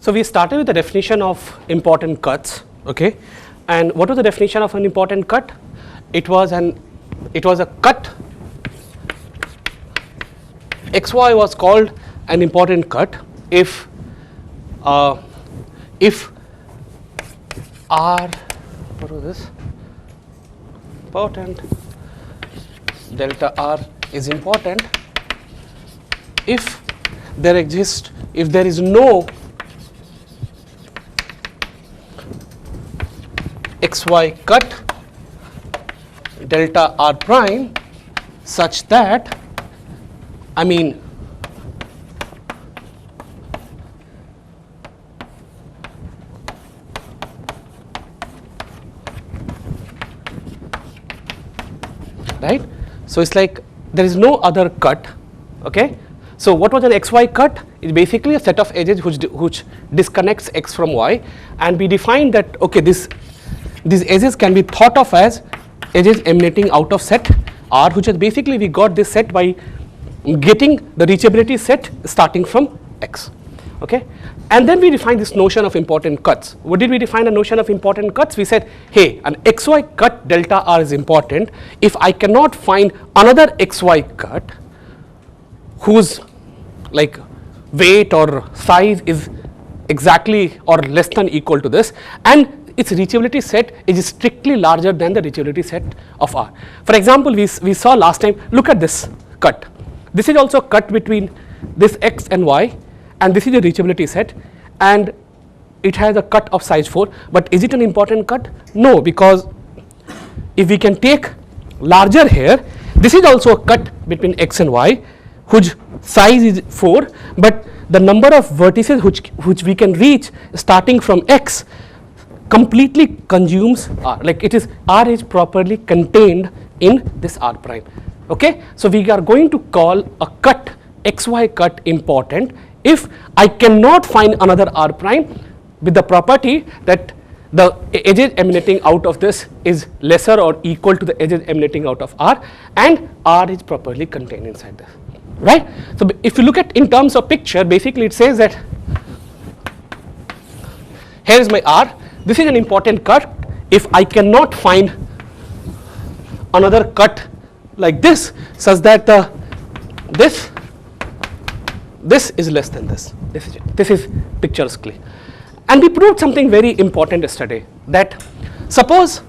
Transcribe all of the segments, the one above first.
So we started with the definition of important cuts, okay? And what was the definition of an important cut? It was a cut. XY was called an important cut if R, what was this? Important, delta R is important if there is no XY cut delta R prime such that, I mean, right? So it's like there is no other cut, okay? So what was an XY cut? It's basically a set of edges which disconnects X from Y, and we defined that, okay, these edges can be thought of as edges emanating out of set R, which is basically we got this set by getting the reachability set starting from X, okay? And then we defined this notion of important cuts. What did we define the notion of important cuts? We said, hey, an XY cut delta R is important if I cannot find another XY cut whose like weight or size is exactly or less than equal to this, and its reachability set is strictly larger than the reachability set of R. For example, we saw last time, look at this cut. This is also a cut between this X and Y, and this is a reachability set, and it has a cut of size 4, but is it an important cut? No, because if we can take larger here, this is also a cut between X and Y whose size is 4, but the number of vertices which we can reach starting from X completely consumes R, like it is R is properly contained in this R prime, okay? So we are going to call a cut, XY cut, important if I cannot find another R prime with the property that the edges emanating out of this is lesser or equal to the edges emanating out of R, and R is properly contained inside this, right? So if you look at in terms of picture, basically it says that here is my R. This is an important cut if I cannot find another cut like this such that this is less than this. This is picturesquely. And we proved something very important yesterday, that suppose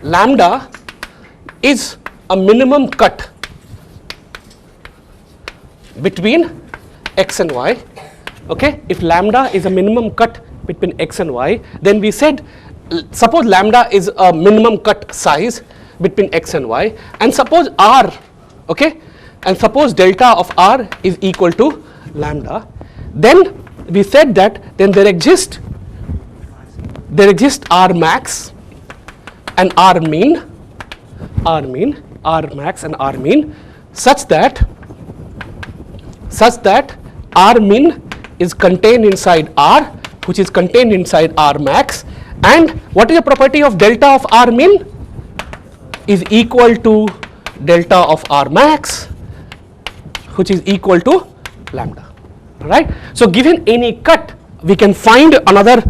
lambda is a minimum cut between X and Y, okay? If lambda is a minimum cut between X and Y, then we said suppose lambda is a minimum cut size between X and Y, and suppose R, okay, and suppose delta of R is equal to lambda, then we said that then there exists R max and R mean, R max and R mean such that R min is contained inside R, which is contained inside R max, and what is the property of delta of R min? Is equal to delta of R max, which is equal to lambda, right? So given any cut, we can find another,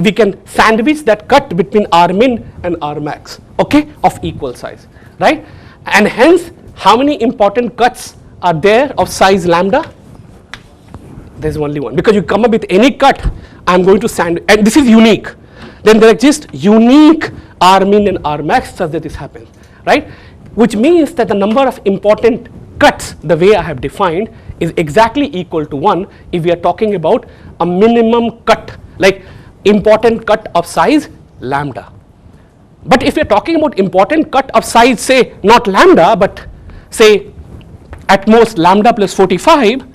we can sandwich that cut between R min and R max, okay, of equal size, right? And hence, how many important cuts are there of size lambda? There is only one, because you come up with any cut, I am going to sandwich, and this is unique. Then there exists unique R min and R max such that this happens, right? Which means that the number of important cuts, the way I have defined, is exactly equal to 1 if we are talking about a minimum cut, like important cut of size lambda. But if we are talking about important cut of size, say not lambda, but say at most lambda plus 45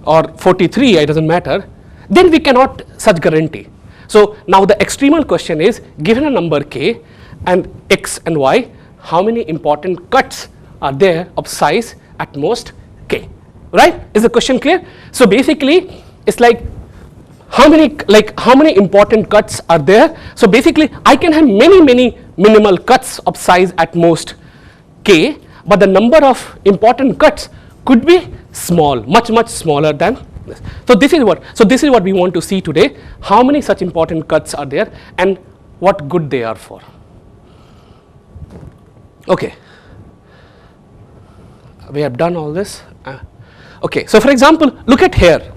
or 43, it doesn't matter, then we cannot such guarantee. So now the extremal question is, given a number k and X and Y, how many important cuts are there of size at most k, right? Is the question clear? So basically it's like how many important cuts are there? So basically I can have many minimal cuts of size at most k, but the number of important cuts could be small, much smaller than this. So this is what we want to see today. How many such important cuts are there and what good they are for. Okay, we have done all this. Okay, so for example, look at here.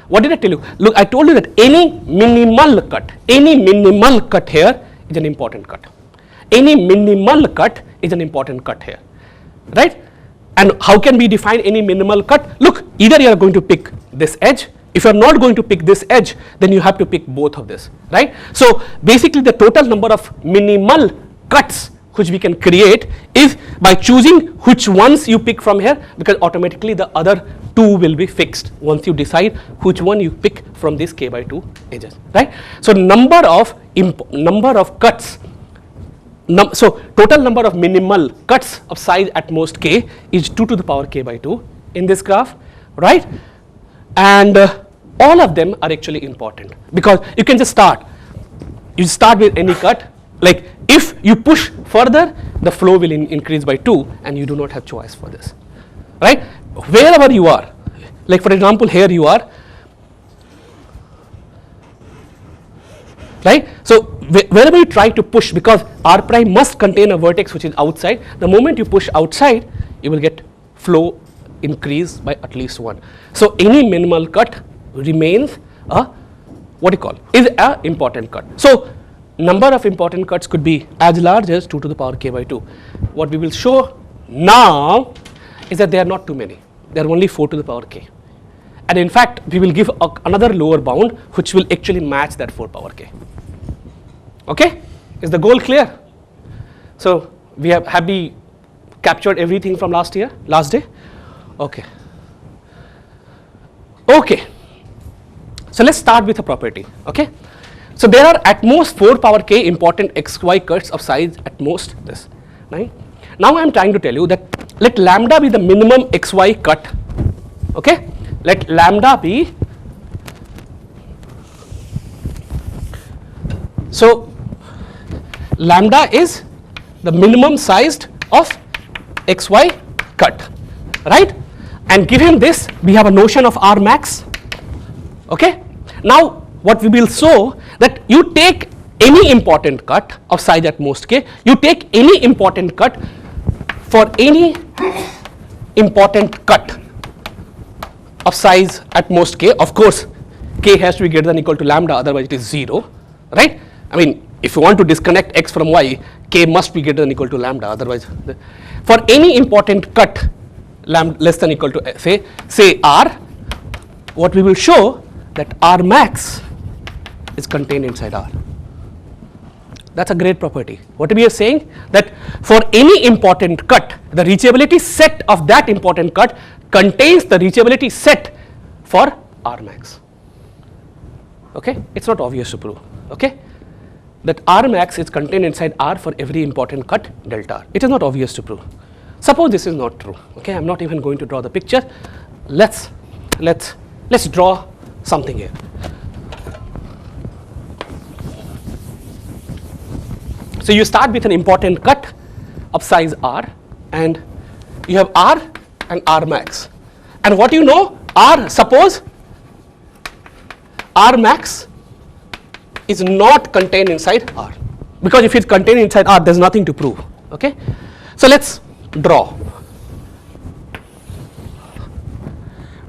What did I tell you? Look, I told you that any minimal cut here is an important cut. Any minimal cut is an important cut here, right? And how can we define any minimal cut? Look, either you are going to pick this edge. If you are not going to pick this edge, then you have to pick both of this, right? So basically the total number of minimal cuts which we can create is by choosing which ones you pick from here, because automatically the other two will be fixed once you decide which one you pick from these k by 2 edges, right? So number of cuts, so total number of minimal cuts of size at most k is 2 to the power k by 2 in this graph, right? And all of them are actually important because you can just start. You start with any cut. Like if you push further, the flow will increase by 2 and you do not have choice for this, right? Wherever you are, like for example here you are, right? So wherever you try to push, because R prime must contain a vertex which is outside, the moment you push outside, you will get flow increase by at least 1. So any minimal cut remains a, is a important cut. So number of important cuts could be as large as 2 to the power k by 2. What we will show now is that they are not too many. They are only 4 to the power k. And in fact, we will give another lower bound which will actually match that 4 power k. Okay? Is the goal clear? So we have we captured everything from last day? Okay. Okay. So let's start with a property. Okay. So there are at most 4 power k important xy cuts of size at most this, right? Now I am trying to tell you that let lambda be the minimum xy cut, okay? Let lambda be, so lambda is the minimum sized of xy cut, right? And given this, we have a notion of R max, okay? Now what we will show that you take any important cut of size at most k, you take any important cut for any important cut of size at most k. Of course, k has to be greater than or equal to lambda, otherwise it is 0, right? I mean, if you want to disconnect x from y, k must be greater than or equal to lambda, otherwise for any important cut lambda less than or equal to say r, what we will show that R max is contained inside R. That's a great property. What we are saying that for any important cut, the reachability set of that important cut contains the reachability set for R max. Okay, it's not obvious to prove. Okay, that R max is contained inside R for every important cut delta R. It is not obvious to prove. Suppose this is not true. Okay, I'm not even going to draw the picture. Let's draw something here. So you start with an important cut of size R and you have R and R max. And what you know, suppose R max is not contained inside R, because if it's contained inside R, there's nothing to prove. Okay, so let's draw.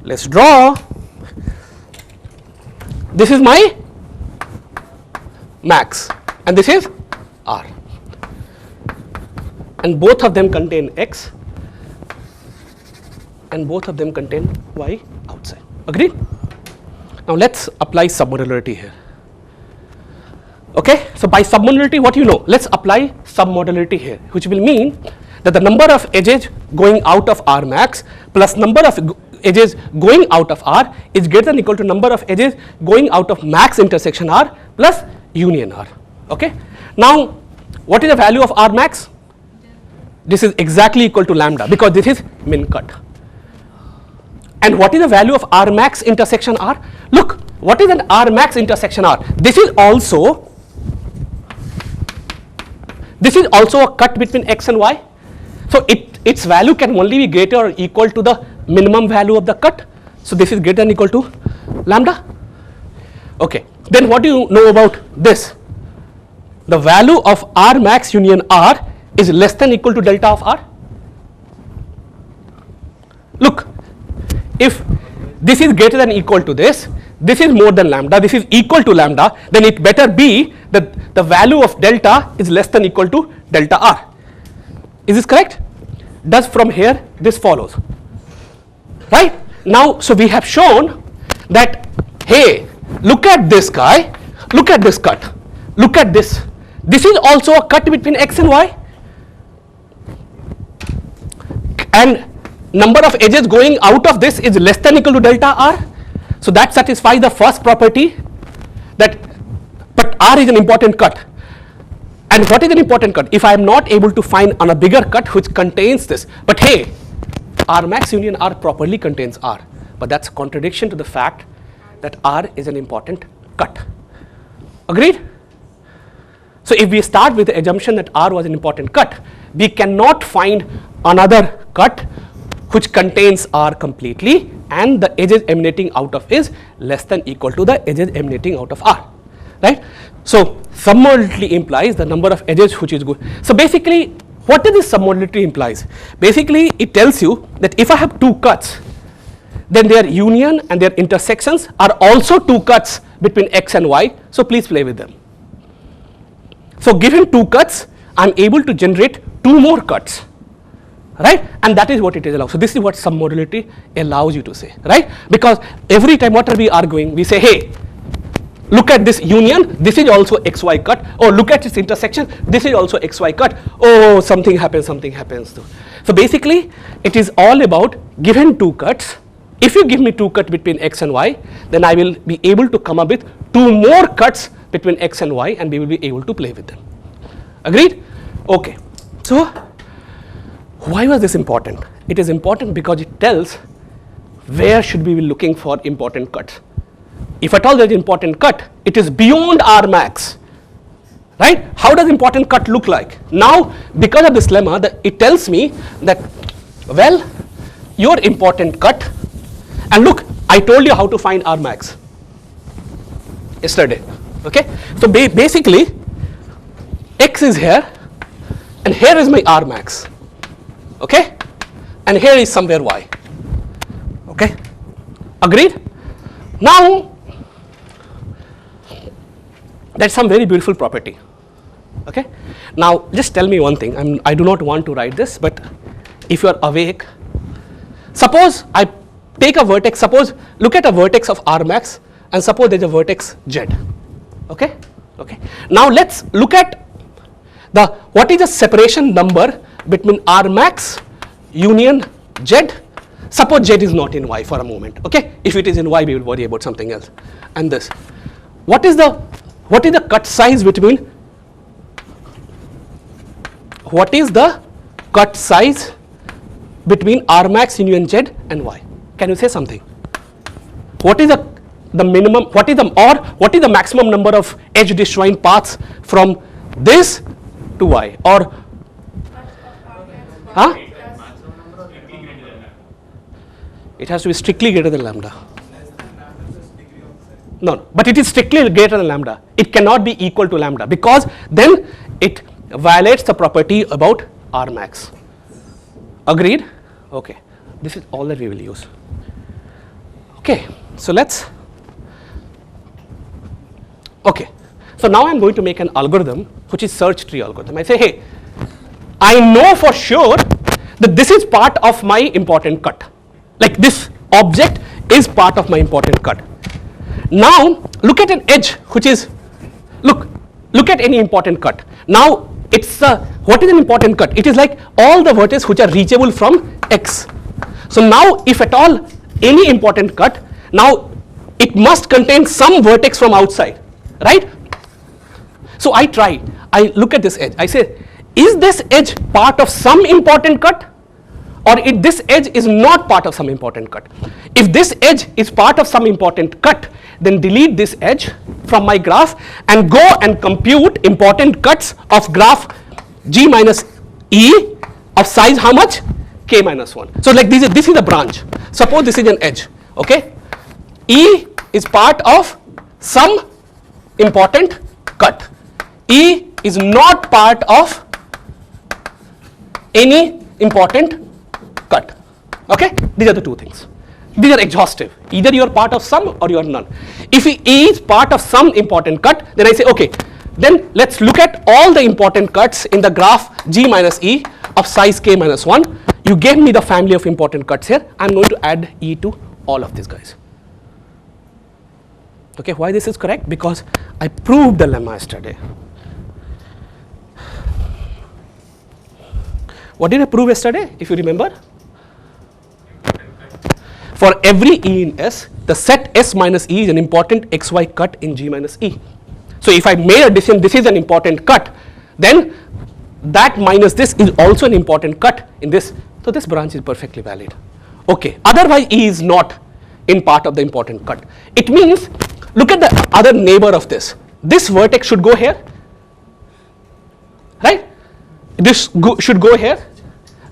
Let's draw. This is my max and this is R, and both of them contain x and both of them contain y outside. Agreed? Now let's apply submodularity here. Okay, so by submodularity, what you know, let's apply submodularity here, which will mean that the number of edges going out of R max plus number of edges going out of R is greater than or equal to number of edges going out of max intersection R plus union R. Okay, now what is the value of R max? This is exactly equal to lambda because this is min cut. And what is the value of R max intersection R? Look, what is an R max intersection R? This is also a cut between x and y. So its value can only be greater or equal to the minimum value of the cut. So this is greater than equal to lambda. Okay, then what do you know about this? The value of R max union R is less than equal to delta of R. Look, if this is greater than equal to this is more than lambda, this is equal to lambda, then it better be that the value of delta is less than equal to delta R. Is this correct? Does from here this follows, right? Now, so we have shown that, hey, look at this guy, look at this cut, look at this. This is also a cut between x and y, and number of edges going out of this is less than equal to delta R. So that satisfies the first property, that but R is an important cut. And what is an important cut? If I am not able to find on a bigger cut which contains this, but hey, R max union R properly contains R, but that's a contradiction to the fact that R is an important cut. Agreed? So if we start with the assumption that R was an important cut, we cannot find another cut which contains R completely and the edges emanating out of is less than equal to the edges emanating out of R, right? So submodality implies the number of edges which is good. So basically, what does this submodality implies? Basically, it tells you that if I have two cuts, then their union and their intersections are also two cuts between x and y, so please play with them. So given two cuts, I am able to generate two more cuts, right? And that is what it is allowed. So this is what submodality allows you to say, right? Because every time what are we arguing, we say, hey, look at this union, this is also xy cut, or look at its intersection, this is also xy cut, oh, something happens too. So basically, it is all about given two cuts. If you give me two cuts between x and y, then I will be able to come up with two more cuts between x and y, and we will be able to play with them. Agreed? Okay. So why was this important? It is important because it tells where should we be looking for important cuts. If at all there is important cut, it is beyond R max, right? How does important cut look like? Now, because of this lemma, it tells me that, well, your important cut, and look, I told you how to find R max yesterday, okay? So basically, x is here, and here is my R max, okay? And here is somewhere y, okay? Agreed? Now, that's some very beautiful property, okay? Now, just tell me one thing, I do not want to write this, but if you are awake, suppose I take a vertex, look at a vertex of R max, and suppose there is a vertex z, okay? Okay. Now, let's look at what is the separation number between R max union z. Suppose z is not in y for a moment, okay? If it is in y, we will worry about something else. And this, what is the cut size between, what is the cut size between R max union z and y? Can you say something? What is the minimum, what is the maximum number of edge disjoint paths from this to y, or huh? It has to be strictly greater than lambda. No, but it is strictly greater than lambda. It cannot be equal to lambda, because then it violates the property about R max. Agreed? Okay. This is all that we will use. Okay. So okay. So now I am going to make an algorithm which is search tree algorithm. I say, hey, I know for sure that this is part of my important cut. Like this object is part of my important cut. Now look at an edge which is, look at any important cut. Now it's what is an important cut? It is like all the vertices which are reachable from x. So now if at all any important cut, now it must contain some vertex from outside, right? So I look at this edge, I say, is this edge part of some important cut, or if this edge is not part of some important cut? If this edge is part of some important cut, then delete this edge from my graph and go and compute important cuts of graph G minus E of size how much? K minus 1. So like this is a branch. Suppose this is an edge, Okay, E is part of some important cut. E is not part of any important cut. Okay, these are the two things. These are exhaustive. Either you are part of some or you are none. If E is part of some important cut, then I say okay, then let's look at all the important cuts in the graph G minus E of size k minus 1. You gave me the family of important cuts here. I'm going to add E to all of these guys. Okay, why this is correct? Because I proved the lemma yesterday. What did I prove yesterday, if you remember? For every E in S, the set S minus E is an important xy cut in G minus E. So if I made a decision, this is an important cut, then that minus this is also an important cut in this. So this branch is perfectly valid. Okay, otherwise E is not in part of the important cut. It means, look at the other neighbor of this. This vertex should go here, right? This should go here,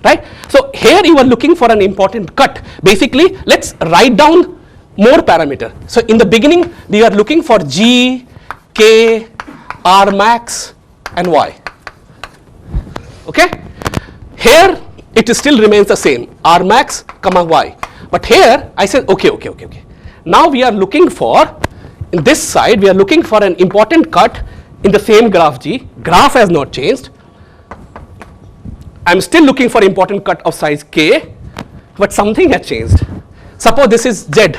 right? So here you are looking for an important cut. Basically, let's write down more parameter. So in the beginning, we are looking for G, K, R max, and Y. Okay? Here it still remains the same, R max, comma Y. But here I said okay. Now we are looking for, in this side, we are looking for an important cut in the same graph G. Graph has not changed. I'm still looking for important cut of size K, but something has changed. Suppose this is Z.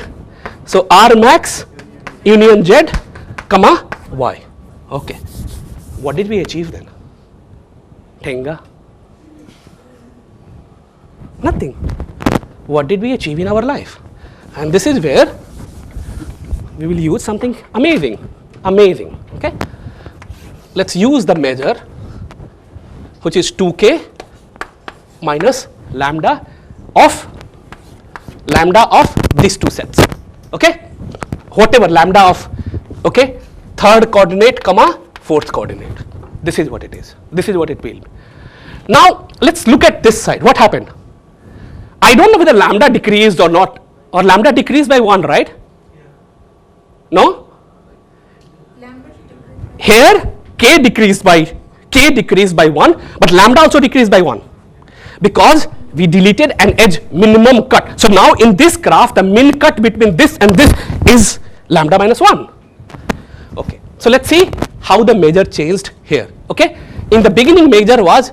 So R max union Z, comma Y. Okay. What did we achieve then? Tenga? Nothing. What did we achieve in our life? And this is where we will use something amazing. Okay? Let's use the measure, which is 2k minus lambda of these two sets. Okay? Whatever lambda of, okay, third coordinate, comma fourth coordinate. This is what it is. This is what it will be. Now let's look at this side. What happened? I don't know whether lambda decreased or not, or lambda decreased by 1, right? No? Here k decreased by 1, but lambda also decreased by 1 because we deleted an edge minimum cut. So now in this graph, the min cut between this and this is lambda minus 1. Okay. So let's see how the measure changed here. Okay. In the beginning, measure was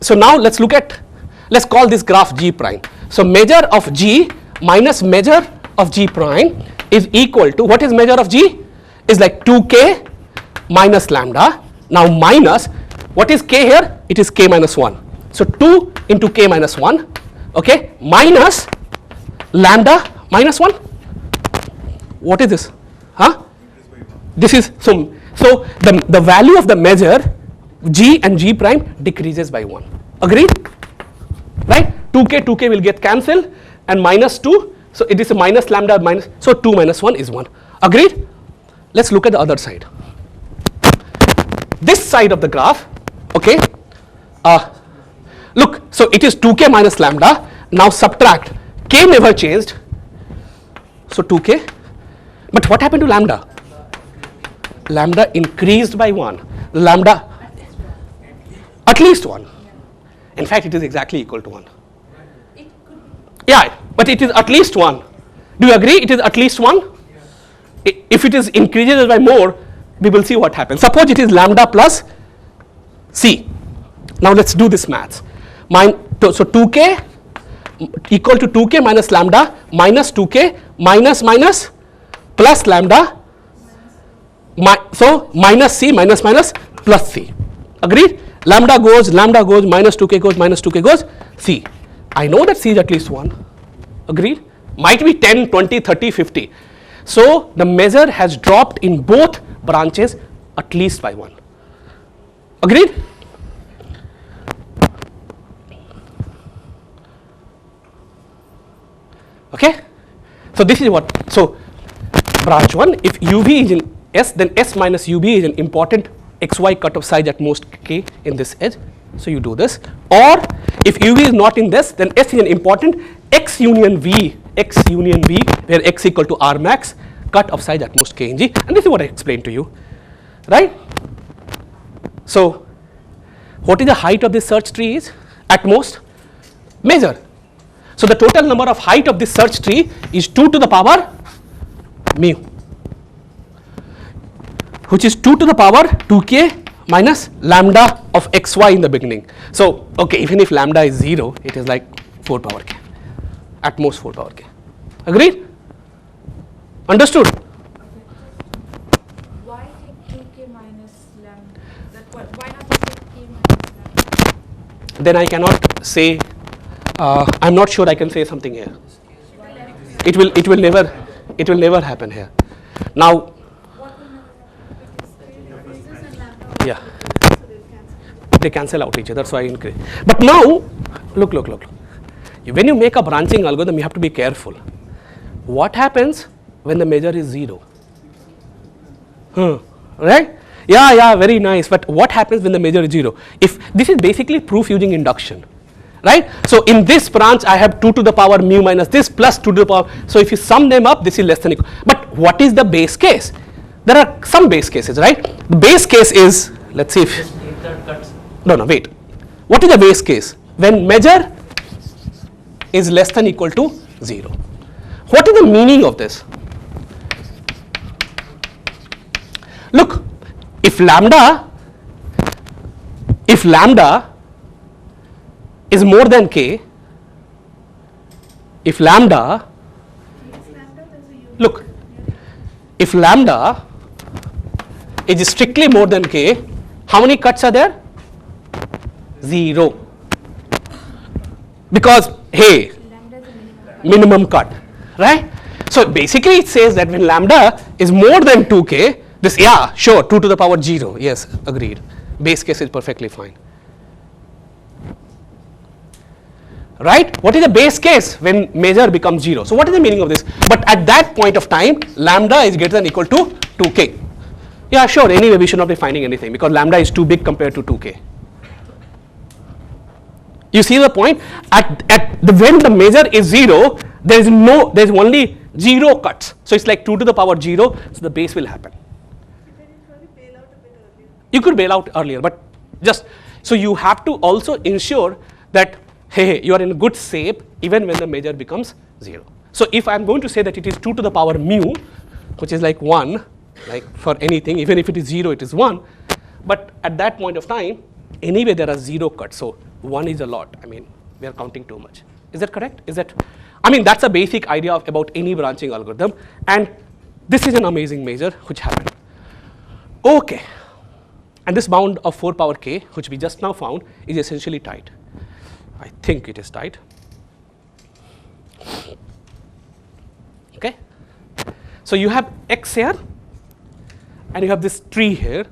so now let's look at, let's call this graph G prime. So measure of G minus measure of G prime is equal to, what is measure of G? Is like 2k minus lambda. Now minus, what is k here? It is k minus 1. So 2 into k minus 1, okay, minus lambda minus 1. What is this? Huh? This is, so the value of the measure G and G prime decreases by 1. Agreed? Right? 2k will get cancelled and minus 2. So it is a minus lambda minus, so 2 minus 1 is 1. Agreed? Let's look at the other side. This side of the graph, okay, look, so it is 2k minus lambda. Now subtract, k never changed, so 2k. But what happened to lambda? Lambda increased by 1. Lambda, at least 1. In fact, it is exactly equal to 1. Yeah, but it is at least 1. Do you agree? It is at least 1? If it is increases by more, we will see what happens. Suppose it is lambda plus c. Now let's do this maths. So 2k equal to 2k minus lambda minus 2k minus plus lambda. So minus c minus plus c. Agreed? Lambda goes, minus 2k goes, c. I know that c is at least 1. Agreed? Might be 10, 20, 30, 50. So the measure has dropped in both branches at least by 1. Agreed? Okay? So this is what, so branch 1, if UV is in S, then S minus UB is an important XY cut of size at most k in this edge. So you do this. Or if UV is not in this, then S is an important X union V X union B, where X equal to R max, cut of size at most K in G, and this is what I explained to you, right? So what is the height of this search tree is? At most, measure. So the total number of height of this search tree is 2 to the power mu, which is 2 to the power 2k minus lambda of xy in the beginning. So okay, even if lambda is 0, it is like 4 power k, at most 4 power k. Agreed? Understood? Why take 2k minus lambda? Why not just take k minus lambda? Then I cannot say, I'm not sure I can say something here. It will never happen here. Now, yeah, they cancel out each other, so I increase. But now, look. When you make a branching algorithm, you have to be careful. What happens when the measure is 0? Right? Yeah, very nice. But what happens when the measure is 0? If this is basically proof using induction, right? So in this branch, I have 2 to the power mu minus this plus 2 to the power. So if you sum them up, this is less than equal. But what is the base case? There are some base cases, right? The base case is, let's see if, no, wait. What is the base case? When measure is less than equal to 0. What is the meaning of this? Look, if lambda is more than k, if lambda is strictly more than k, how many cuts are there? 0. Because hey, minimum cut, right? So basically it says that when lambda is more than 2k, this, yeah, sure, 2 to the power 0, yes, agreed. Base case is perfectly fine. Right? What is the base case when measure becomes 0? So what is the meaning of this? But at that point of time, lambda is greater than equal to 2k. Yeah, sure, anyway we should not be finding anything because lambda is too big compared to 2k. You see the point? When the measure is 0, there is only 0 cuts. So it's like 2 to the power 0, so the base will happen. You could bail out earlier, but just so you have to also ensure that hey, you are in good shape even when the measure becomes 0. So if I am going to say that it is 2 to the power mu, which is like 1, like for anything, even if it is 0, it is 1. But at that point of time, anyway there are 0 cuts, so 1 is a lot. I mean, we are counting too much. Is that correct? Is that? I mean, that's a basic idea about any branching algorithm, and this is an amazing measure which happened. Okay. And this bound of 4 power k, which we just now found, is essentially tight. I think it is tight. Okay. So you have x here, and you have this tree here,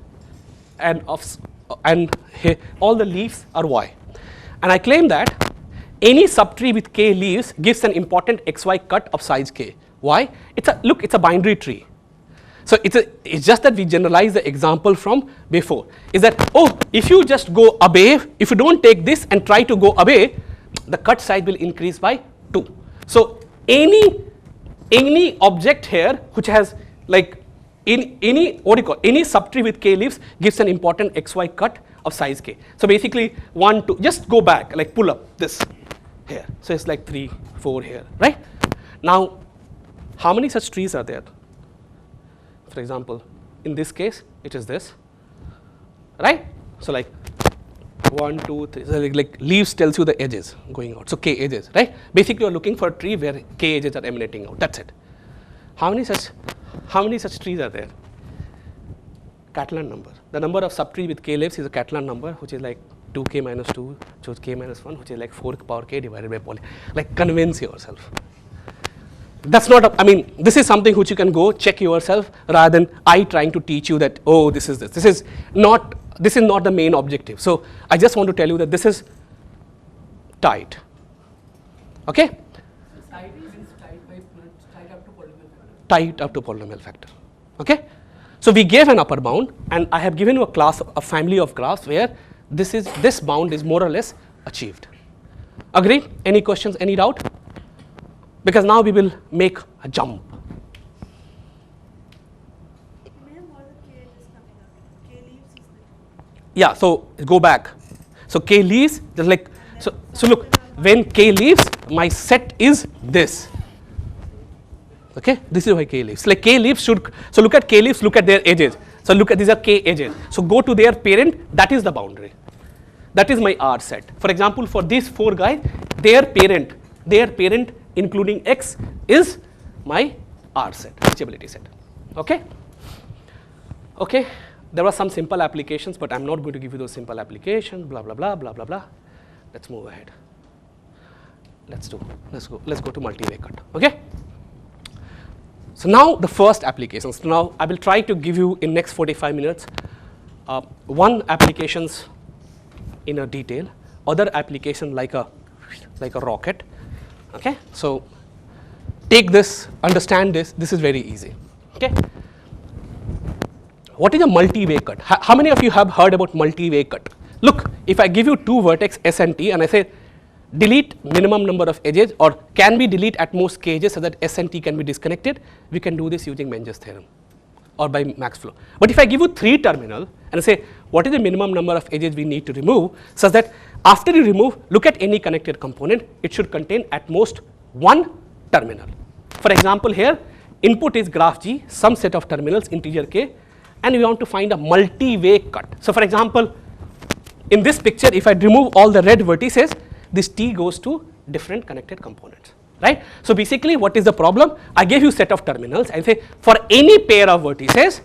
and here all the leaves are y. And I claim that any subtree with k leaves gives an important xy cut of size k. Why? It's a binary tree. So it's just that we generalize the example from before. Is that, oh, if you just go away, if you don't take this and try to go away, the cut size will increase by 2. So any object here which has like any subtree with k leaves gives an important xy cut of size k. So basically 1, 2, just go back, like pull up this here. So it's like 3, 4 here, right? Now, how many such trees are there? For example, in this case, it is this, right? So like 1, 2, 3, so like leaves tells you the edges going out. So k edges, right? Basically, you are looking for a tree where k edges are emanating out. That's it. How many such trees are there? Catalan number. The number of subtree with k leaves is a Catalan number, which is like 2k minus 2, choose k minus 1, which is like 4 power k divided by poly. Like convince yourself. That's not, I mean, this is something which you can go check yourself rather than I trying to teach you that, oh, this is this. This is not the main objective. So I just want to tell you that this is tight. Okay? Tight means tight up to polynomial factor. Tight up to polynomial factor. Okay? So we gave an upper bound, and I have given you a family of graphs where this bound is more or less achieved. Agreed? Any questions, any doubt? because now we will make a jump. Yeah, so go back. So k leaves, just like, so look, when k leaves, my set is this. Okay, this is why k leaves. Like k leaves should, so look at k leaves, look at their edges. So look at, these are k edges. So go to their parent, that is the boundary. That is my R set. For example, for these 4 guys, their parent including x is my R set, reachability set. Okay? Okay, there were some simple applications, but I'm not going to give you those simple applications, blah, blah, blah, blah, blah, blah. Let's move ahead. Let's go to multi-way cut, okay? So now the first application. So now I will try to give you in next 45 minutes, one applications in a detail, other application like a rocket, okay? So take this, understand this, this is very easy, okay? What is a multi-way cut? How many of you have heard about multi-way cut? Look, if I give you 2 vertex S and T and I say delete minimum number of edges, or can we delete at most k edges so that S and T can be disconnected, we can do this using Menger's theorem or by max flow. But if I give you 3 terminal and I say what is the minimum number of edges we need to remove, such that after you remove, look at any connected component, it should contain at most 1 terminal. For example, here input is graph G, some set of terminals integer k, and we want to find a multi-way cut. So for example, in this picture, if I remove all the red vertices, this T goes to different connected components, right? So basically what is the problem? I gave you set of terminals and say for any pair of vertices,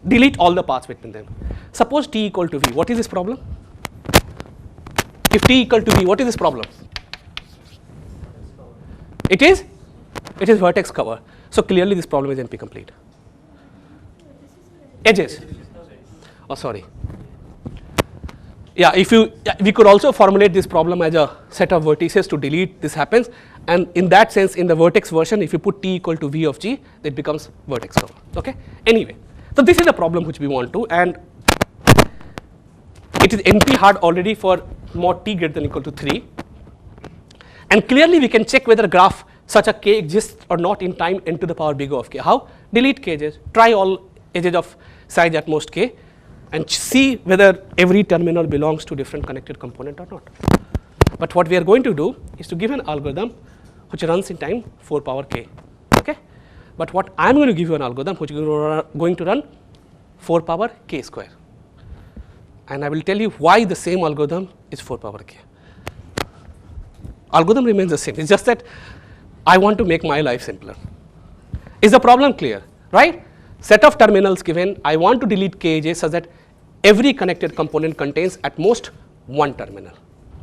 delete all the paths between them. Suppose T equal to V, what is this problem? If T equal to V, what is this problem? It is vertex cover. So clearly this problem is NP complete. Edges. Oh, sorry. Yeah, we could also formulate this problem as a set of vertices to delete, this happens, and in that sense, in the vertex version, if you put T equal to V of G, it becomes vertex cover, okay? Anyway, so this is the problem which we want to, and it is NP hard already for mod T greater than equal to 3, and clearly we can check whether a graph such a k exists or not in time n to the power big O of k. How? Delete k edges, try all edges of size at most k, and see whether every terminal belongs to different connected component or not. But what we are going to do is to give an algorithm which runs in time 4 power k, okay? But what I am going to give you an algorithm which is going to run 4 power k square, and I will tell you why the same algorithm is 4 power k. Algorithm remains the same, it's just that I want to make my life simpler. Is the problem clear, right? Set of terminals given, I want to delete k edges such that every connected component contains at most 1 terminal,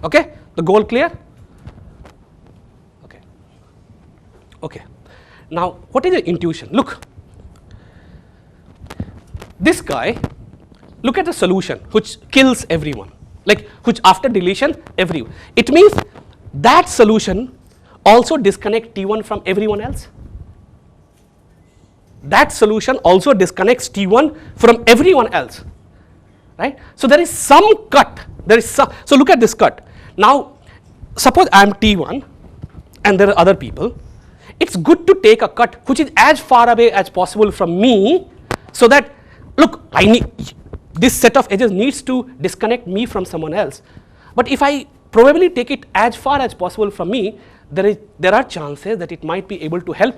okay? The goal clear? Okay. Okay. Now, what is the intuition? Look, this guy, look at the solution which kills everyone, like which after deletion, everyone. It means that solution also disconnects T1 from everyone else. That solution also disconnects T1 from everyone else, right? So there is some cut, so look at this cut. Now, suppose I am T1 and there are other people, it's good to take a cut which is as far away as possible from me, so that, look, I need, this set of edges needs to disconnect me from someone else. But if I probably take it as far as possible from me, there are chances that it might be able to help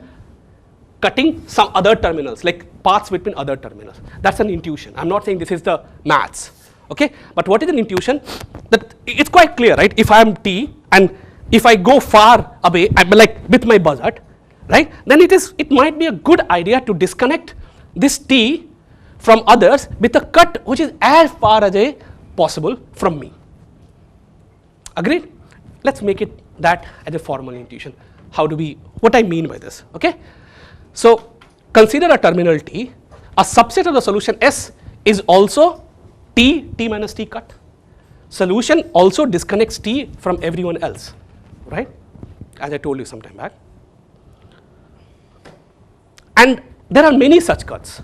cutting some other terminals, like paths between other terminals. That's an intuition. I'm not saying this is the maths, okay? But what is an intuition? That it's quite clear, right? If I am T and if I go far away, I'm like with my buzzard, right? Then it might be a good idea to disconnect this T from others with a cut which is as far as possible from me. Agreed? Let's make it that as a formal intuition. What I mean by this, okay? So consider a terminal T, a subset of the solution S is also T minus T cut. Solution also disconnects T from everyone else, right? As I told you some time back. And there are many such cuts.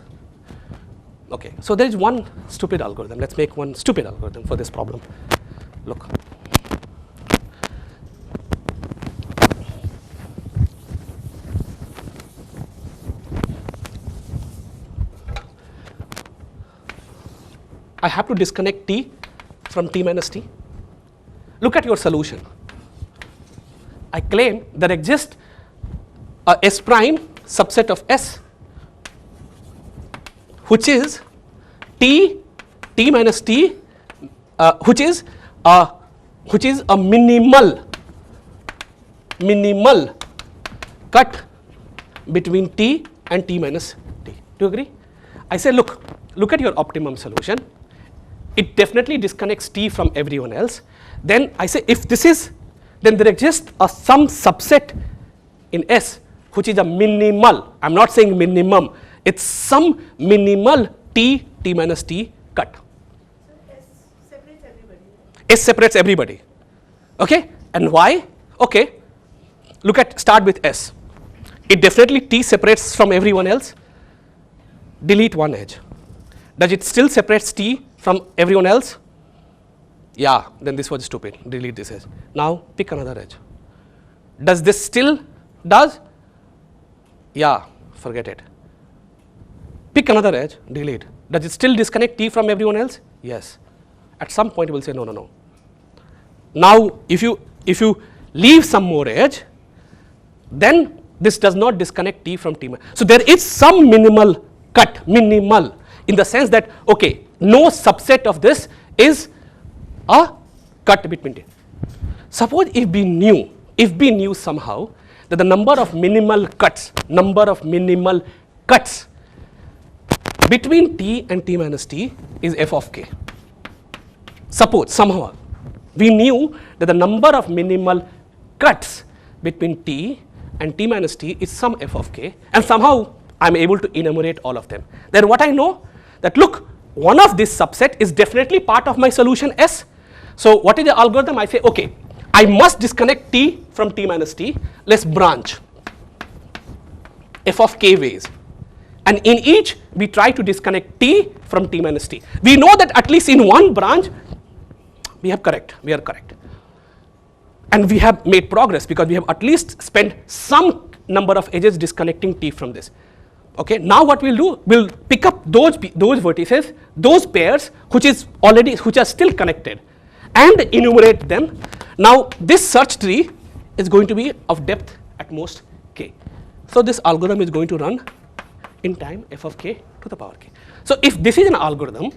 Okay, so there is one stupid algorithm. Let's make one stupid algorithm for this problem. Look. I have to disconnect t from t minus t. Look at your solution. I claim there exists a S prime subset of S which is t minus t, which is a minimal cut between t and t minus t. Do you agree? I say, look at your optimum solution. It definitely disconnects t from everyone else. Then I say, if this is, then there exists some subset in S which is a minimal. I'm not saying minimum. It's some minimal t minus t cut. So S separates everybody. S separates everybody. Okay? And why? Okay. Start with S. It definitely t separates from everyone else. Delete one edge. Does it still separates t from everyone else? Yeah, then this was stupid. Delete this edge. Now pick another edge. Does this still does? Yeah, forget it. Pick another edge, delete. Does it still disconnect t from everyone else? Yes. At some point we'll say no. Now if you leave some more edge, then this does not disconnect t from t. So there is some minimal cut, minimal, in the sense that, okay, no subset of this is a cut between t. Suppose if we knew somehow that the number of minimal cuts between t and t minus t is f of k. Suppose somehow we knew that the number of minimal cuts between t and t minus t is some f of k, and somehow I am able to enumerate all of them. Then what I know that, look, one of this subset is definitely part of my solution S. So what is the algorithm? I say, okay, I must disconnect t from t minus t. Let's branch f of k ways, and in each we try to disconnect t from t minus t. We know that at least in one branch we are correct, and we have made progress because we have at least spent some number of edges disconnecting t from this. Okay, now what we'll do, we'll pick up those vertices, those pairs which are still connected, and enumerate them. Now this search tree is going to be of depth at most k. So this algorithm is going to run in time f of k to the power k. So if this is an algorithm,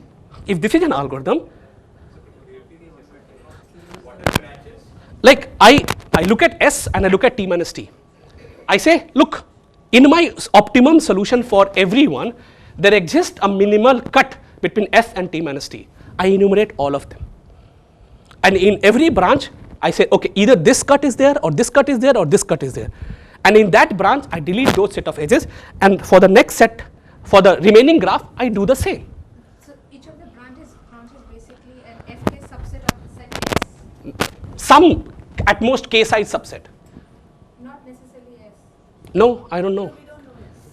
like I look at S and I look at t minus t. I say, look, in my optimum solution for everyone, there exists a minimal cut between S and t minus t. I enumerate all of them. And in every branch, I say, okay, either this cut is there, or this cut is there, or this cut is there. And in that branch, I delete those set of edges, and for the next set, for the remaining graph, I do the same. So each of the branches basically an FK subset of the set S, Some, at most, k-size subset. not necessarily S. No, I don't know.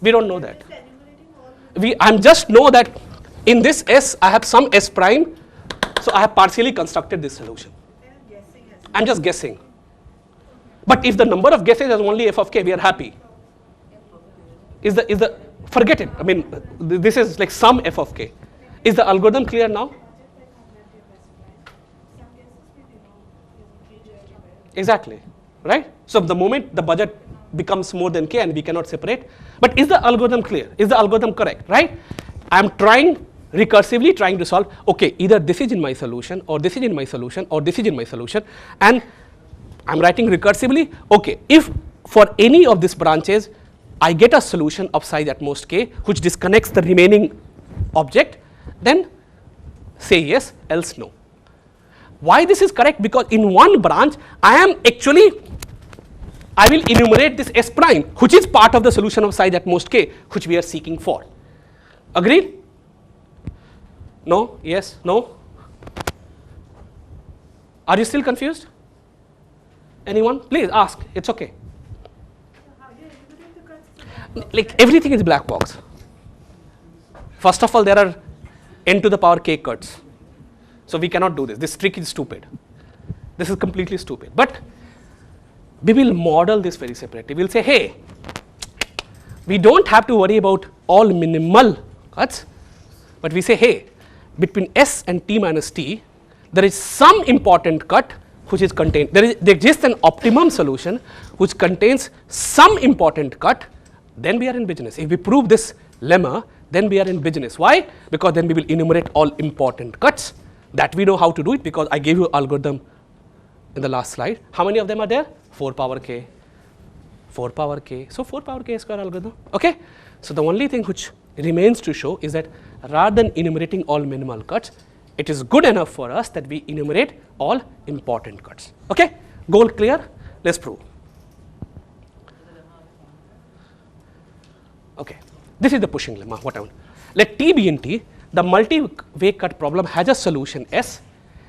We don't know We don't know S. that. Just enumerating all I just know that in this S, I have some S prime, so I have partially constructed this solution. I'm just guessing. But if the number of guesses is only f of k, we are happy. Forget it. I mean, this is like some f of k. Is the algorithm clear now? Exactly, right? So the moment the budget becomes more than k and we cannot separate, but is the algorithm clear? Is the algorithm correct, right? I'm recursively trying to solve, okay, either this is in my solution, or this is in my solution, or this is in my solution, and I'm writing recursively, okay, if for any of these branches, I get a solution of size at most k, which disconnects the remaining object, then say yes, else no. Why this is correct? Because in one branch, I will enumerate this S prime, which is part of the solution of size at most k, which we are seeking for. Agreed? No? Yes? No? Are you still confused? Anyone? Please ask. It's okay. How do you enumerate the cuts? Like everything is black box. First of all, there are n to the power k cuts. So we cannot do this. This trick is stupid. This is completely stupid. But we will model this very separately. We'll say, hey, we don't have to worry about all minimal cuts, but we say, hey, between S and T minus T, there is some important cut which is contained, there exists an optimum solution which contains some important cut, then we are in business. If we prove this lemma, then we are in business. Why? Because then we will enumerate all important cuts. That we know how to do it because I gave you algorithm in the last slide. How many of them are there? 4 power k, 4 power k. So 4 power k square algorithm. Okay. So the only thing which remains to show is that rather than enumerating all minimal cuts, it is good enough for us that we enumerate all important cuts. Okay. Goal clear? Let's prove. Okay. This is the pushing lemma. What I want. Let T be in T. The multi-way cut problem has a solution S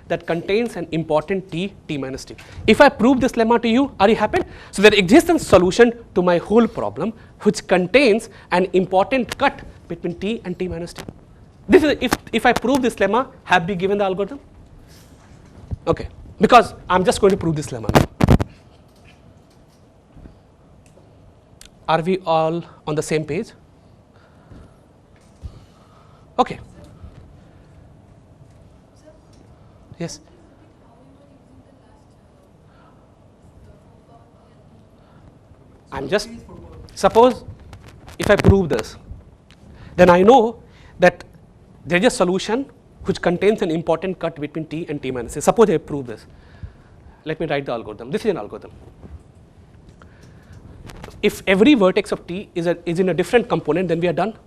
that contains an important T, T minus T. If I prove this lemma to you, are you happy? So there exists a solution to my whole problem which contains an important cut between T and T minus T. This is if I prove this lemma, have we given the algorithm? Okay, because I'm just going to prove this lemma now. Are we all on the same page? Okay. Yes. I'm just, suppose if I prove this, then I know that there is a solution which contains an important cut between T and T minus A. Suppose I prove this. Let me write the algorithm. This is an algorithm. If every vertex of T is in a different component, then we are done.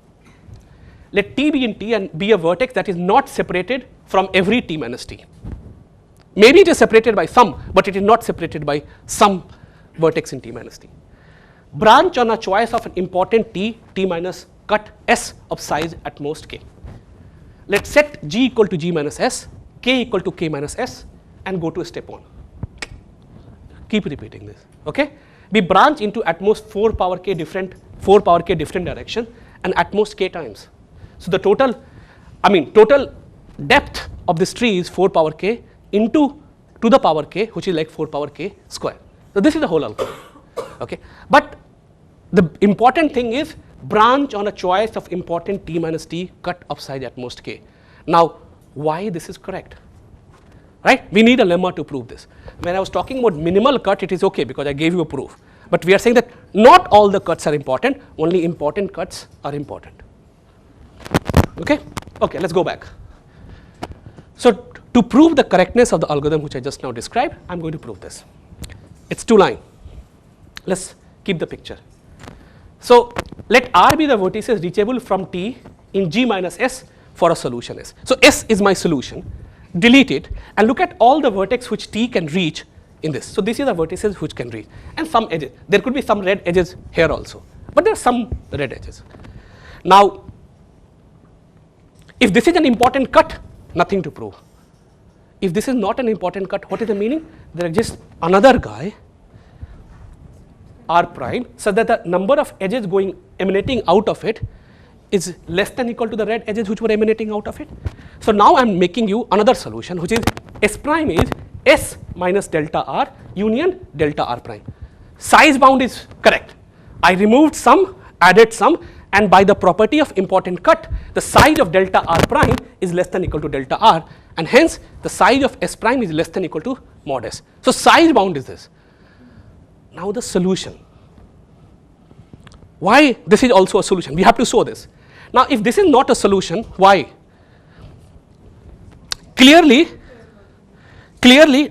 Let T be in T and be a vertex that is not separated from every T minus T. Maybe it is separated by some, but it is not separated by some vertex in T minus T. Branch on a choice of an important T, T minus cut S of size at most k. Let set G equal to G minus S, K equal to K minus S, and go to step 1. Keep repeating this. Okay? We branch into at most 4 power k different direction and at most k times. So the total depth of this tree is 4 power k into to the power k, which is like 4 power k square. So this is the whole algorithm. Okay, but the important thing is branch on a choice of important T minus T cut of size at most k. Now, why this is correct? Right? We need a lemma to prove this. When I was talking about minimal cut, it is okay because I gave you a proof. But we are saying that not all the cuts are important, only important cuts are important. Okay? Okay, let's go back. So to prove the correctness of the algorithm which I just now described, I'm going to prove this. It's 2 line. Let's keep the picture. So let R be the vertices reachable from T in G minus S for a solution S. So S is my solution. Delete it and look at all the vertex which T can reach in this. So this is the vertices which can reach and some edges. There could be some red edges here also, but there are some red edges. Now, if this is an important cut, nothing to prove. If this is not an important cut, what is the meaning? There exists another guy, R prime, so that the number of edges emanating out of it is less than equal to the red edges which were emanating out of it. So now I am making you another solution, which is S prime is S minus delta R union delta R prime. Size bound is correct. I removed some, added some, and by the property of important cut, the size of delta R prime is less than equal to delta R, and hence the size of S prime is less than equal to mod S. So size bound is this. Now the solution. Why this is also a solution? We have to show this. Now if this is not a solution, why? Clearly,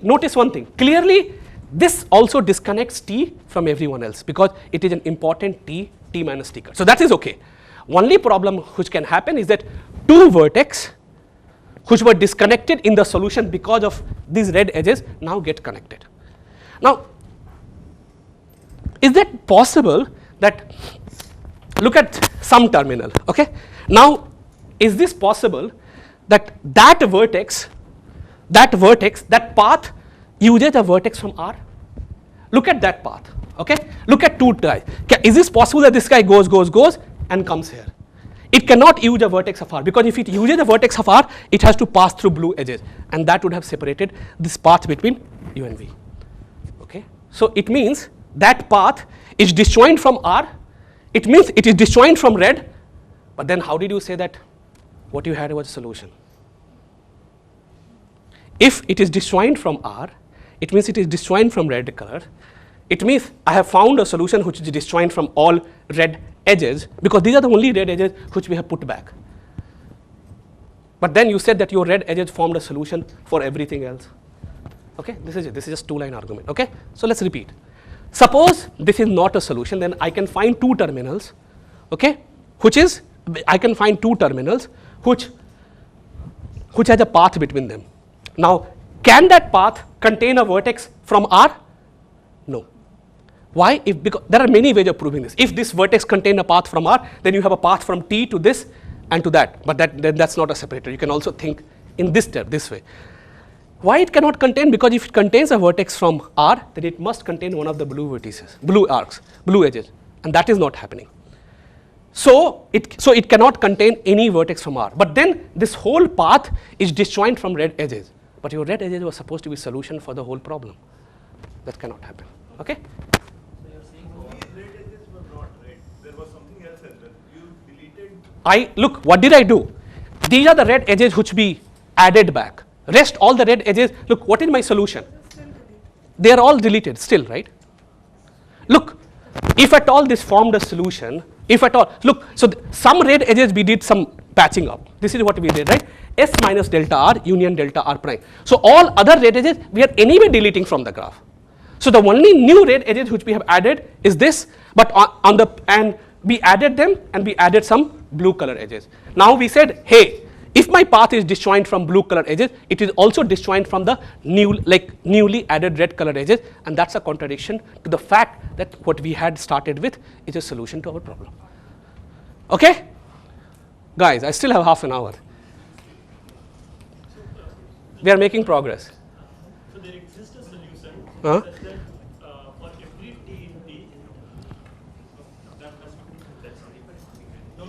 notice one thing. Clearly, this also disconnects T from everyone else because it is an important T, T minus T cut. So that is okay. Only problem which can happen is that 2 vertex which were disconnected in the solution because of these red edges now get connected. Now, is that possible that, look at some terminal, okay? Now, is this possible that that path uses a vertex from R? Look at that path, okay? Look at 2 guys. Is this possible that this guy goes and comes here? It cannot use a vertex of R because if it uses a vertex of R, it has to pass through blue edges and that would have separated this path between U and V, okay? So it means that path is disjoint from R, it means it is disjoint from red, but then how did you say that what you had was a solution? if it is disjoint from R, it means it is disjoint from red color. It means I have found a solution which is disjoint from all red edges, because these are the only red edges which we have put back. But then you said that your red edges formed a solution for everything else. Okay, this is it. This is just two-line argument. Okay, so let's repeat. Suppose this is not a solution, then I can find two terminals. Okay, I can find two terminals which has a path between them. Now, can that path contain a vertex from R? No. Why? Because there are many ways of proving this. If this vertex contains a path from R, then you have a path from T to this and to that. But that's not a separator. You can also think in this way. Why it cannot contain? Because if it contains a vertex from R, then it must contain one of the blue vertices, blue arcs, blue edges, and that is not happening. So it cannot contain any vertex from R. But then this whole path is disjoint from red edges. But your red edges was supposed to be solution for the whole problem. That cannot happen. Okay? So you're saying red edges were not red. There was something else as well. You deleted. Look, what did I do? These are the red edges which we added back. Rest all the red edges. Look, what is my solution? They are all deleted still, right? Look, if at all this formed a solution, if at all, look, so some red edges we did some patching up. This is what we did, right? S minus delta R union delta R prime. So all other red edges we are anyway deleting from the graph. So the only new red edges which we have added is this, but and we added them and we added some blue color edges. Now we said, hey, if my path is disjoint from blue colored edges, it is also disjoint from the newly added red colored edges, and that's a contradiction to the fact that what we had started with is a solution to our problem. Okay? Guys, I still have half an hour. We are making progress. So there exists a solution such Huh? that for every T in T, that must be that's no.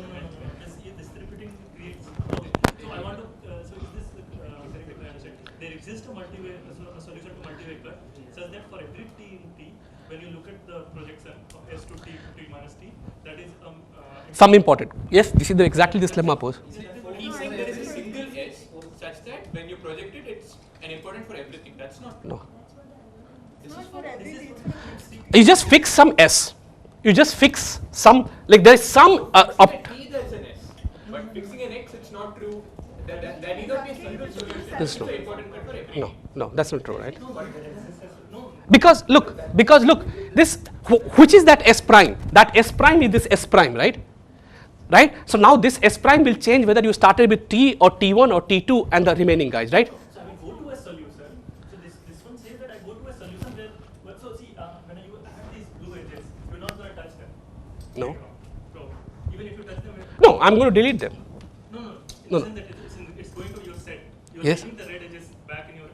This repeating creates. Okay. So I want to. So is this correct? If I understand, there exists a a solution to multi-vector such that for every T in T, when you look at the projection of S to T to T minus T, that is Some important. Yes, this is exactly this lemma pose. He's saying there is a single S such that when you project it, it's an important for everything. That's not. No. This is for You just fix some S. You just fix some, like there is some T there's an S, but fixing an X, it's not true. That need not be a single solution. This is It's true. an important for everything. No, that's not true, right? Because look, this, which is that S prime? That S prime is this S prime, right? Right? So now this S prime will change whether you started with T or T1 or T2 and the remaining guys, right? So I will go to a solution. So this one says that I go to a solution where, but so see, when you add these blue edges, you're not going to touch them. No. So even if you touch them, No, I'm going to delete them. no. No. It's, in that it's going to your set. You're Yes. taking the red edges back in your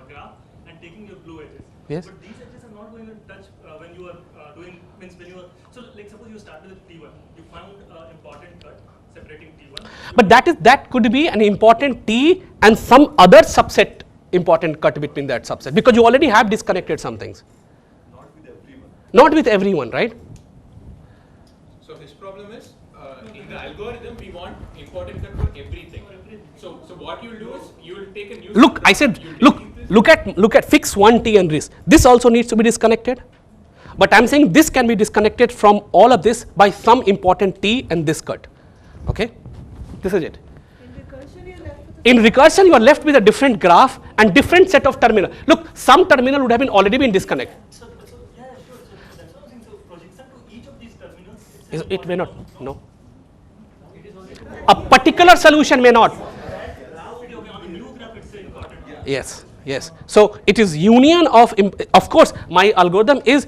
graph and taking your blue edges. Yes. But these edges are not going to touch when you are doing, means when you are, so like suppose you started with T1, you found important cut separating T1. But that could be an important T and some other subset important cut between that subset, because you already have disconnected some things. Not with everyone. Not with everyone, right? So his problem is in the algorithm we want important cut for everything. So what you'll do is you will take a new. Look, I said, look at fix one T and this. This also needs to be disconnected. But I'm saying this can be disconnected from all of this by some important T and this cut. Okay? This is it. In recursion, you are left with a different graph and different set of terminal. Look, some terminal would have already been disconnected. So yeah, sure. So that's what I'm saying. So projection to each of these terminals. It may not. No. A particular solution may not. Okay, on a new graph it's important. Yes. Yes. So it is union of course, my algorithm is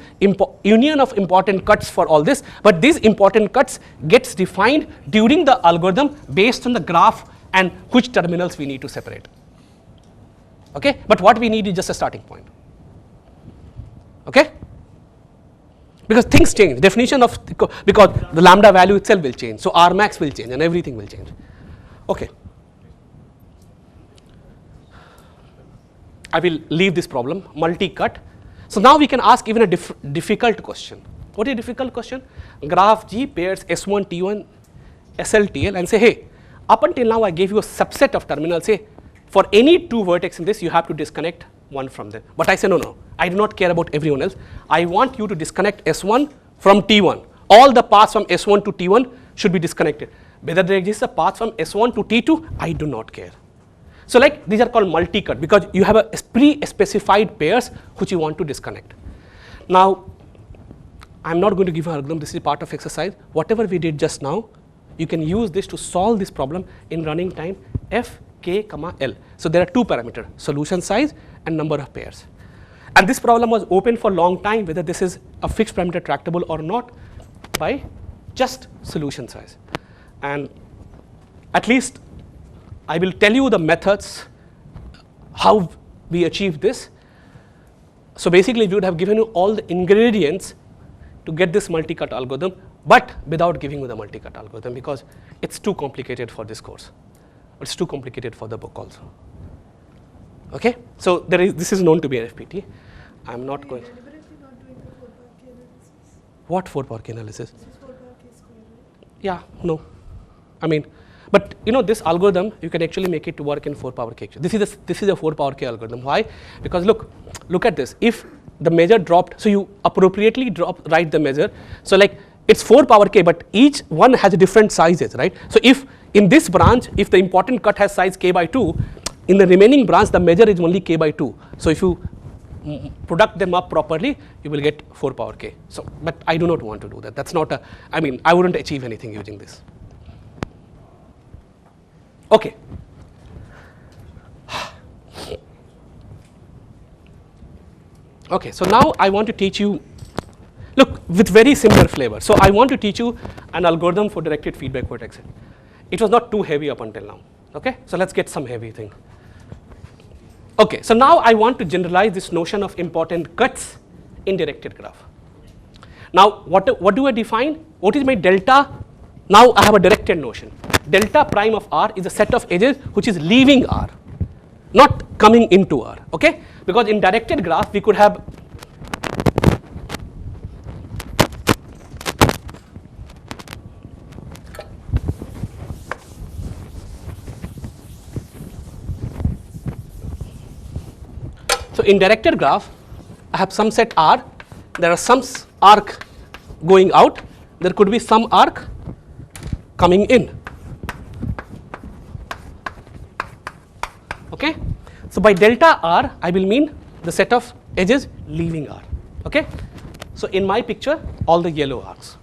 union of important cuts for all this, but these important cuts gets defined during the algorithm based on the graph and which terminals we need to separate. Okay? But what we need is just a starting point. Okay? Because things change, definition of, because the lambda value itself will change, so R max will change and everything will change. Okay. I will leave this problem, multi-cut. So now we can ask even a difficult question. What is a difficult question? Graph G pairs S1, T1, SL, TL and say, hey, up until now I gave you a subset of terminals, say for any two vertex in this, you have to disconnect one from them. But I say, no, no, I do not care about everyone else. I want you to disconnect S1 from T1. All the paths from S1 to T1 should be disconnected. Whether there exists a path from S1 to T2, I do not care. So like these are called multi-cut because you have a pre-specified pairs which you want to disconnect. Now, I'm not going to give an algorithm, this is part of exercise. Whatever we did just now, you can use this to solve this problem in running time f, k, comma, l. So there are two parameters, solution size and number of pairs. And this problem was open for a long time, whether this is a fixed parameter tractable or not, by just solution size. And at least I will tell you the methods, how we achieve this. So basically we would have given you all the ingredients to get this multi-cut algorithm, but without giving you the multi-cut algorithm because it's too complicated for this course. It's too complicated for the book also. Okay? So this is known to be an FPT. I'm not going. Deliberately not doing the 4-power k analysis. What 4-power k analysis? This is 4-power k square, right? Yeah, no. I mean, but you know this algorithm, you can actually make it to work in 4-power k. This is a 4-power k algorithm. Why? Because look at this. If the measure dropped, so you appropriately write the measure. So like it's 4-power k, but each one has different sizes, right? So if in this branch, if the important cut has size k by 2, in the remaining branch the measure is only k by 2. So if you product them up properly, you will get 4-power k. So, but I do not want to do that. That's not a, I mean, I wouldn't achieve anything using this. Okay. Okay, so now I want to teach you, look, with very similar flavor. So I want to teach you an algorithm for directed feedback vertex. It was not too heavy up until now. Okay, so let's get some heavy thing. Okay, so now I want to generalize this notion of important cuts in directed graph. Now, what do I define? What is my delta? Now I have a directed notion. Delta prime of R is a set of edges which is leaving R, not coming into R. Okay, because in directed graph we could have so in directed graph I have some set R, there are some arc going out, there could be some arc coming in. Okay, so by delta R I will mean the set of edges leaving R. Okay, so in my picture all the yellow arcs.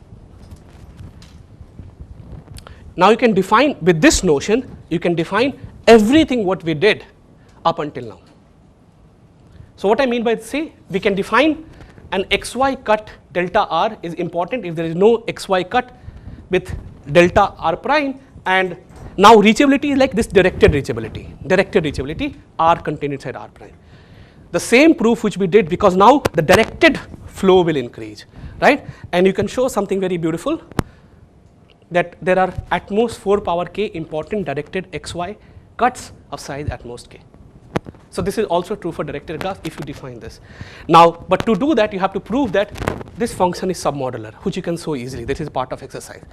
Now you can define with this notion, you can define everything what we did up until now. So what I mean by say, we can define an XY cut delta R is important if there is no XY cut with delta R prime, and now reachability is like this directed reachability R contained inside R prime. The same proof which we did, because now the directed flow will increase, right? And you can show something very beautiful, that there are at most 4-power k important directed XY cuts of size at most k. So this is also true for directed graph if you define this. Now, but to do that you have to prove that this function is submodular, which you can show easily. This is part of exercise.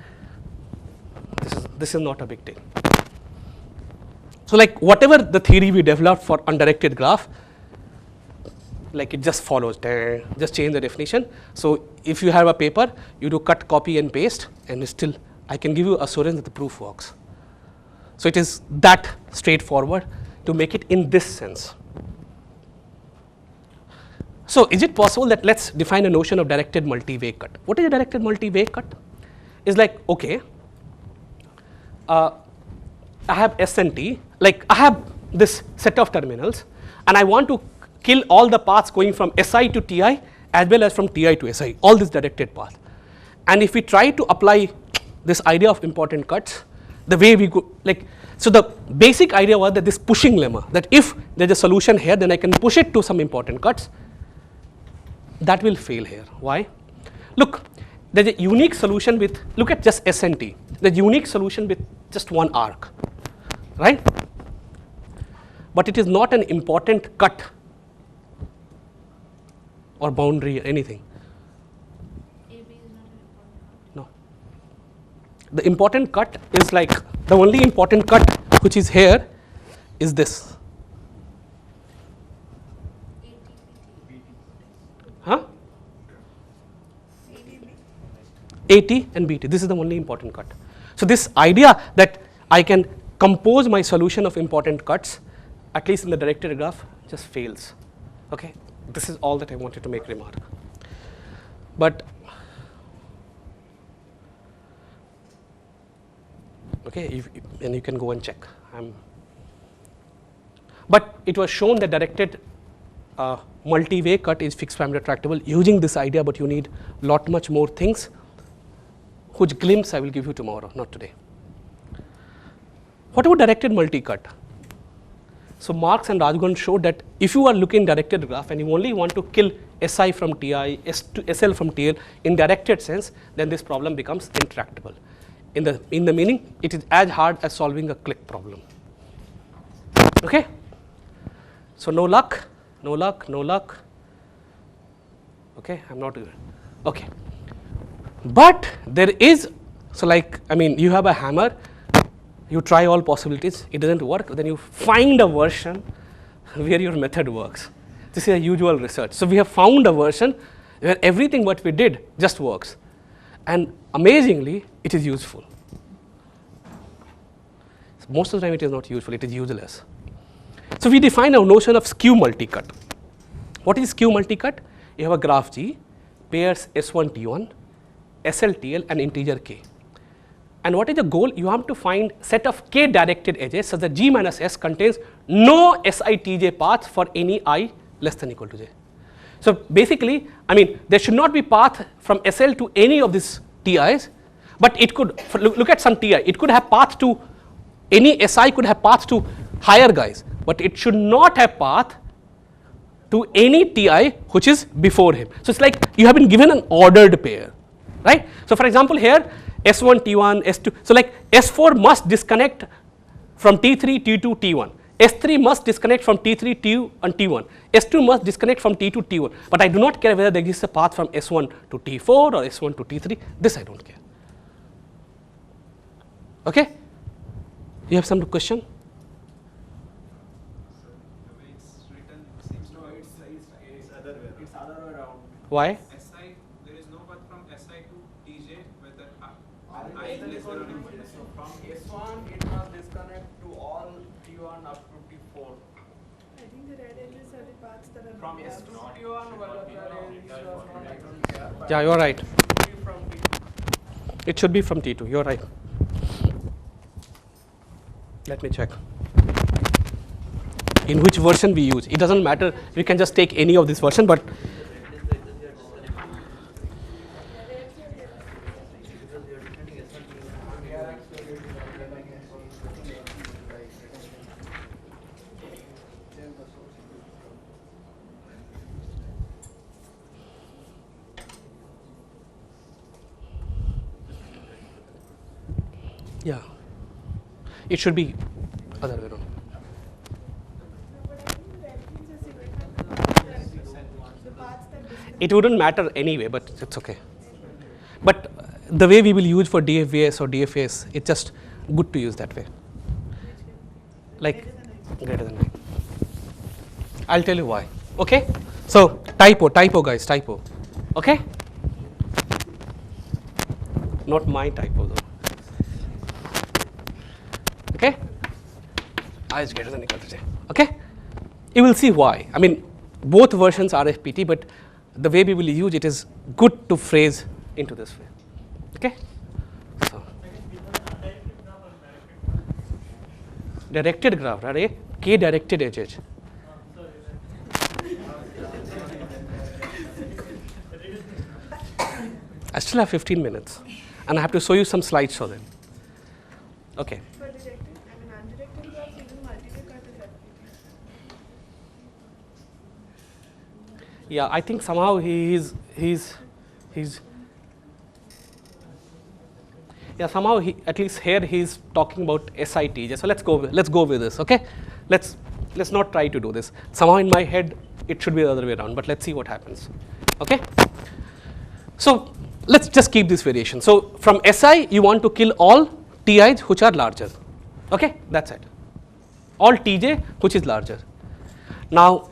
This is not a big deal. So like whatever the theory we developed for undirected graph, like it just follows, just change the definition. So if you have a paper, you do cut, copy and paste, and still I can give you assurance that the proof works. So it is that straightforward to make it in this sense. So is it possible that let's define a notion of directed multi-way cut. What is a directed multi-way cut? It's like, okay, I have S and T, like I have this set of terminals and I want to kill all the paths going from Si to Ti as well as from Ti to Si, all this directed path. And if we try to apply this idea of important cuts, the way we go, like, so the basic idea was that this pushing lemma, that if there is a solution here, then I can push it to some important cuts. That will fail here. Why? Look, there is a unique solution with, look at just S and T, the unique solution with just one arc, right? But it is not an important cut or boundary or anything. AB is not an important No. The important cut is like, the only important cut which is here is this. AT and BT. This is the only important cut. So this idea that I can compose my solution of important cuts, at least in the directed graph, just fails. Okay, this is all that I wanted to make remark. But okay, and you can go and check. But it was shown that directed multi-way cut is fixed parameter tractable using this idea, but you need lot much more things, whose glimpse I will give you tomorrow, not today. What about directed multi-cut? So Marx and Rajagopal showed that if you are looking directed graph and you only want to kill SI from TI, SL from TL in directed sense, then this problem becomes intractable. In the meaning, it is as hard as solving a click problem. Okay? So no luck, no luck, no luck. Okay, I'm not good. Okay. But there is, so like, I mean, you have a hammer, you try all possibilities, it doesn't work, then you find a version where your method works. This is a usual research. So we have found a version where everything what we did just works. And amazingly, it is useful. So most of the time it is not useful, it is useless. So we define a notion of skew multi-cut. What is skew multi-cut? You have a graph G, pairs S1, T1, SL, TL and integer k. And what is the goal? You have to find set of k directed edges such that G minus S contains no Si Tj path for any I less than equal to j. So basically, I mean, there should not be path from SL to any of these Ti's, but it could, look at some Ti, it could have path to, any Si could have path to higher guys, but it should not have path to any Ti which is before him. So it's like you have been given an ordered pair, right? So for example here, S1, T1, S2, so like S4 must disconnect from T3, T2, T1. S3 must disconnect from T3, T and T1. S2 must disconnect from T2, T1. But I do not care whether there exists a path from S1 to T4 or S1 to T3. This I don't care. Okay? You have some question? The way it's written seems to it's other way. It's other way around. Why? SI, there is no path from SI to TJ whether I is less than or equal. So from S1, it must disconnect to all T1 up to T4. I think the red edges are the paths that are From not S2 paths. to T1, whether there is or not, I don't care. But Yeah, you're right. it should be from T2. It should be from T2. You're right. Let me check. In which version we use? It doesn't matter. We can just take any of this version, but yeah, it should be other way around. But I think the red things are significant. The paths that disconnect. It wouldn't matter anyway, but it's okay. But the way we will use for DFVS or DFAS, it's just good to use that way. Like greater than 9. I'll tell you why. Okay? So typo guys, typo. Okay? Not my typo though. Okay? I is greater than equal to j. Okay? You will see why. I mean, both versions are FPT, but the way we will use it is good to phrase into this way. Okay? So, directed graph, right? K directed edges. I still have 15 minutes, and I have to show you some slides for them. Okay. For directed, I mean undirected graphs, even multi-way cut is FPT. Yeah, I think somehow he's yeah, somehow he, at least here he's talking about SITJ. So let's go with this, okay? Let's not try to do this. Somehow in my head it should be the other way around, but let's see what happens. Okay? So let's just keep this variation. So from SI you want to kill all TIs which are larger. Okay? That's it. All TJ which is larger. Now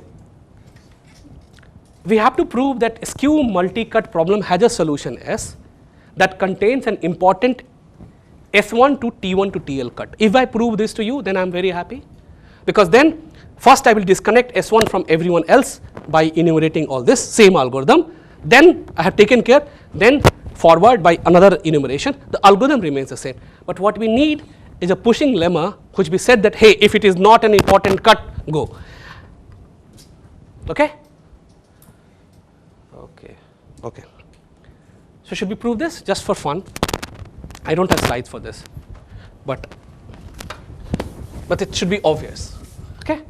we have to prove that skew multi-cut problem has a solution S, that contains an important S1 to T1 to TL cut. If I prove this to you, then I am very happy, because then first I will disconnect S1 from everyone else by enumerating all this same algorithm, then I have taken care, then forward by another enumeration, the algorithm remains the same. But what we need is a pushing lemma which we said that, hey, if it is not an important cut, go. Okay? Okay. Okay. So should we prove this just for fun? I don't have slides for this, but it should be obvious. Okay?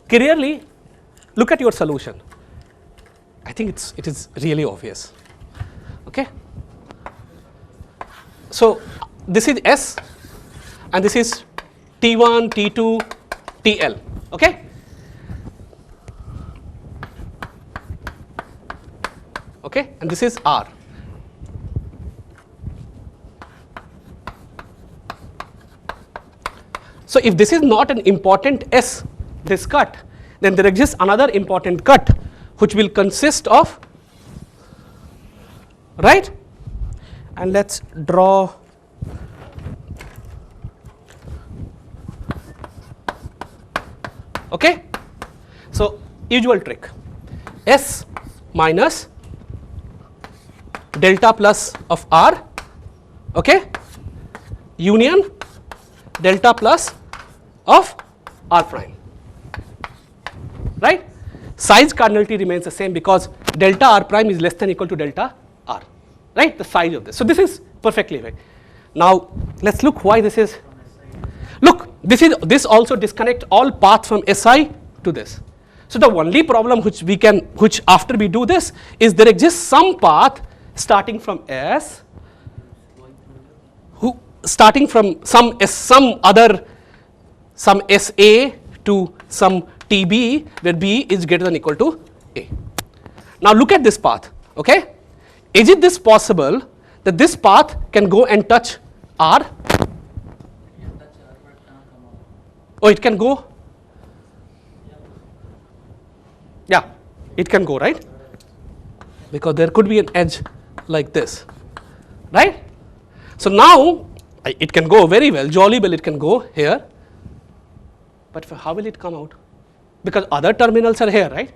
Clearly, look at your solution. I think it is really obvious. Okay? So this is S, and this is T1, T2, TL. Okay? Okay, and this is R. So if this is not an important S, this cut, then there exists another important cut which will consist of, right? And let's draw okay. So usual trick, S minus delta plus of R, okay, union delta plus of R prime, right? Size cardinality remains the same because delta R prime is less than or equal to delta R, right? The size of this. So this is perfectly right. Now let's look why this is. Look, this also disconnect all paths from Si to this. So the only problem which after we do this is there exists some path starting from S, starting from some SA to some TB where B is greater than or equal to A. Now look at this path, okay? Is it this possible that this path can go and touch R? Oh, it can go? Yeah, it can go, right? Because there could be an edge like this, right? So now it can go very well, jolly well it can go here, but how will it come out? Because other terminals are here, right?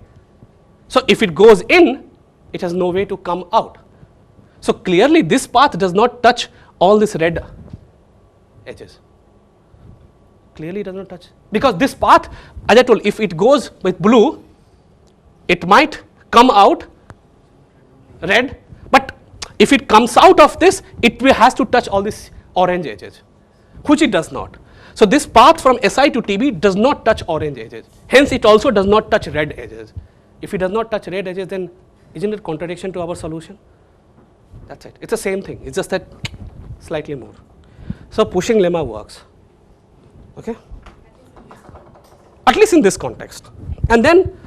So if it goes in, it has no way to come out. So clearly this path does not touch all these red edges. Clearly it does not touch. Because this path, as I told, if it goes with blue, it might come out red, but if it comes out of this, it has to touch all these orange edges, which it does not. So this path from Si to TB does not touch orange edges. Hence it also does not touch red edges. If it does not touch red edges, then isn't it contradiction to our solution? That's it. It's the same thing. It's just that slightly more. So pushing lemma works. Okay? At least in this context. And then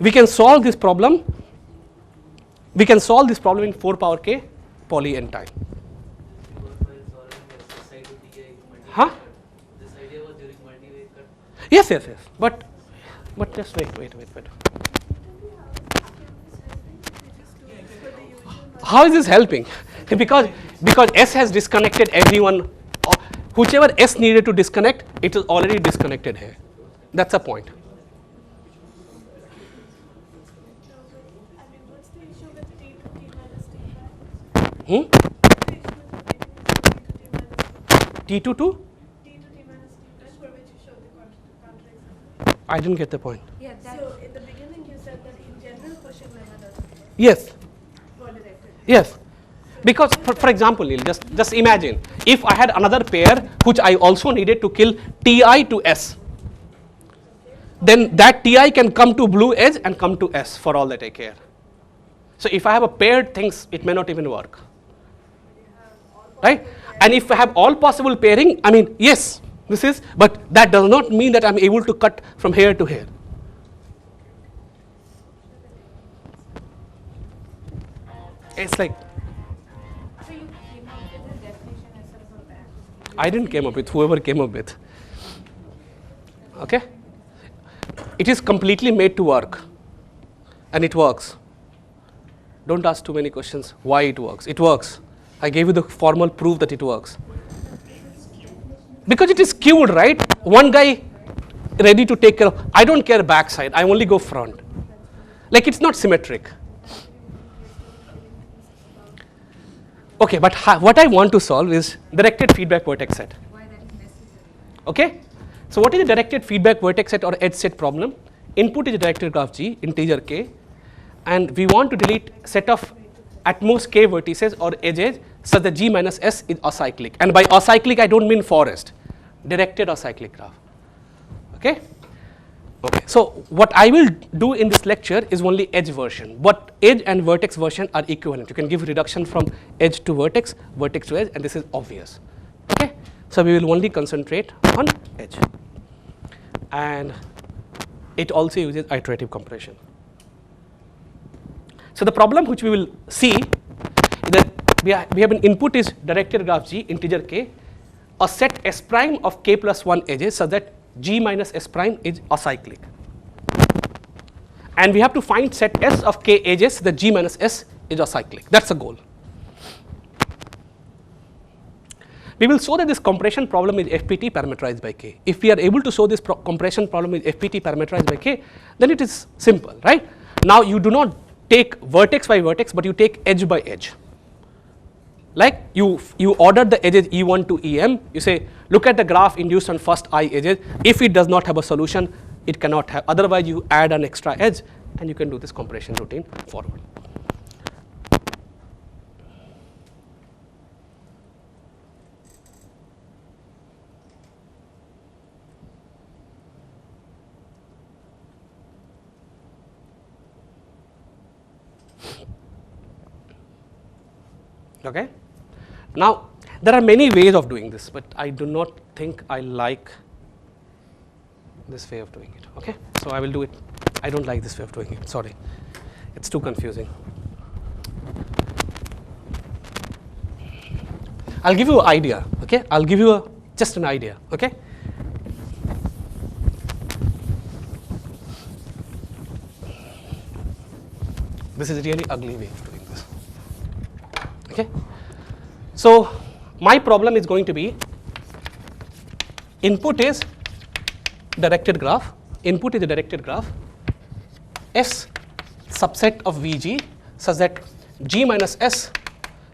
we can solve this problem. We can solve this problem in 4 power k poly n time. Huh? This idea was during multi-way cut. Yes. But just wait. How is this helping? Because S has disconnected everyone. Whichever S needed to disconnect, it is already disconnected here. That's the point. I mean, what's the issue with T to T minus T prime? T2 to? T to T minus T prime, for which you showed the counter example. I didn't get the point. Yeah, so in the beginning you said that in general pushing lemma doesn't work. Yes. For directed. Yes. Because for example, Neil, just imagine if I had another pair which I also needed to kill Ti to S, then that Ti can come to blue edge and come to S for all that I care. So if I have a paired things, it may not even work. Right? And if I have all possible pairing, I mean, yes, this is, but that does not mean that I'm able to cut from here to here. It's like, So you came up with a definition as sort of a band. I didn't came up with, whoever came up with. Okay? It is completely made to work, and it works. Don't ask too many questions. Why it works? It works. I gave you the formal proof that it works. Because it is skewed, right? One guy ready to take care of, I don't care backside, I only go front. Like it's not symmetric. Okay, but what I want to solve is directed feedback vertex set. Okay? So what is a directed feedback vertex set or edge set problem? Input is a directed graph G, integer k, and we want to delete set of at most k vertices or edges such that G minus S is acyclic. And by acyclic I don't mean forest, directed acyclic graph. Okay? Okay, so what I will do in this lecture is only edge version, but edge and vertex version are equivalent. You can give reduction from edge to vertex to edge, and this is obvious. Okay, so we will only concentrate on edge, and it also uses iterative compression. So the problem which we will see is that we have an input is directed graph G, integer k, a set S prime of k plus 1 edges such that G minus S prime is acyclic. And we have to find set S of k edges that G minus S is acyclic. That's the goal. We will show that this compression problem is FPT parameterized by k. If we are able to show this compression problem is FPT parameterized by k, then it is simple, right? Now you do not take vertex by vertex, but you take edge by edge. Like you order the edges E1 to EM, you say look at the graph induced on first I edges. If it does not have a solution, it cannot have, otherwise you add an extra edge and you can do this compression routine forward. Okay. Now, there are many ways of doing this, but I do not think I like this way of doing it. Okay, so I will do it. I don't like this way of doing it. Sorry, it's too confusing. I'll give you an idea. Okay, I'll give you just an idea. Okay. This is a really ugly way of doing this. Okay. So my problem is going to be input is directed graph, input is a directed graph, S subset of Vg such that G minus S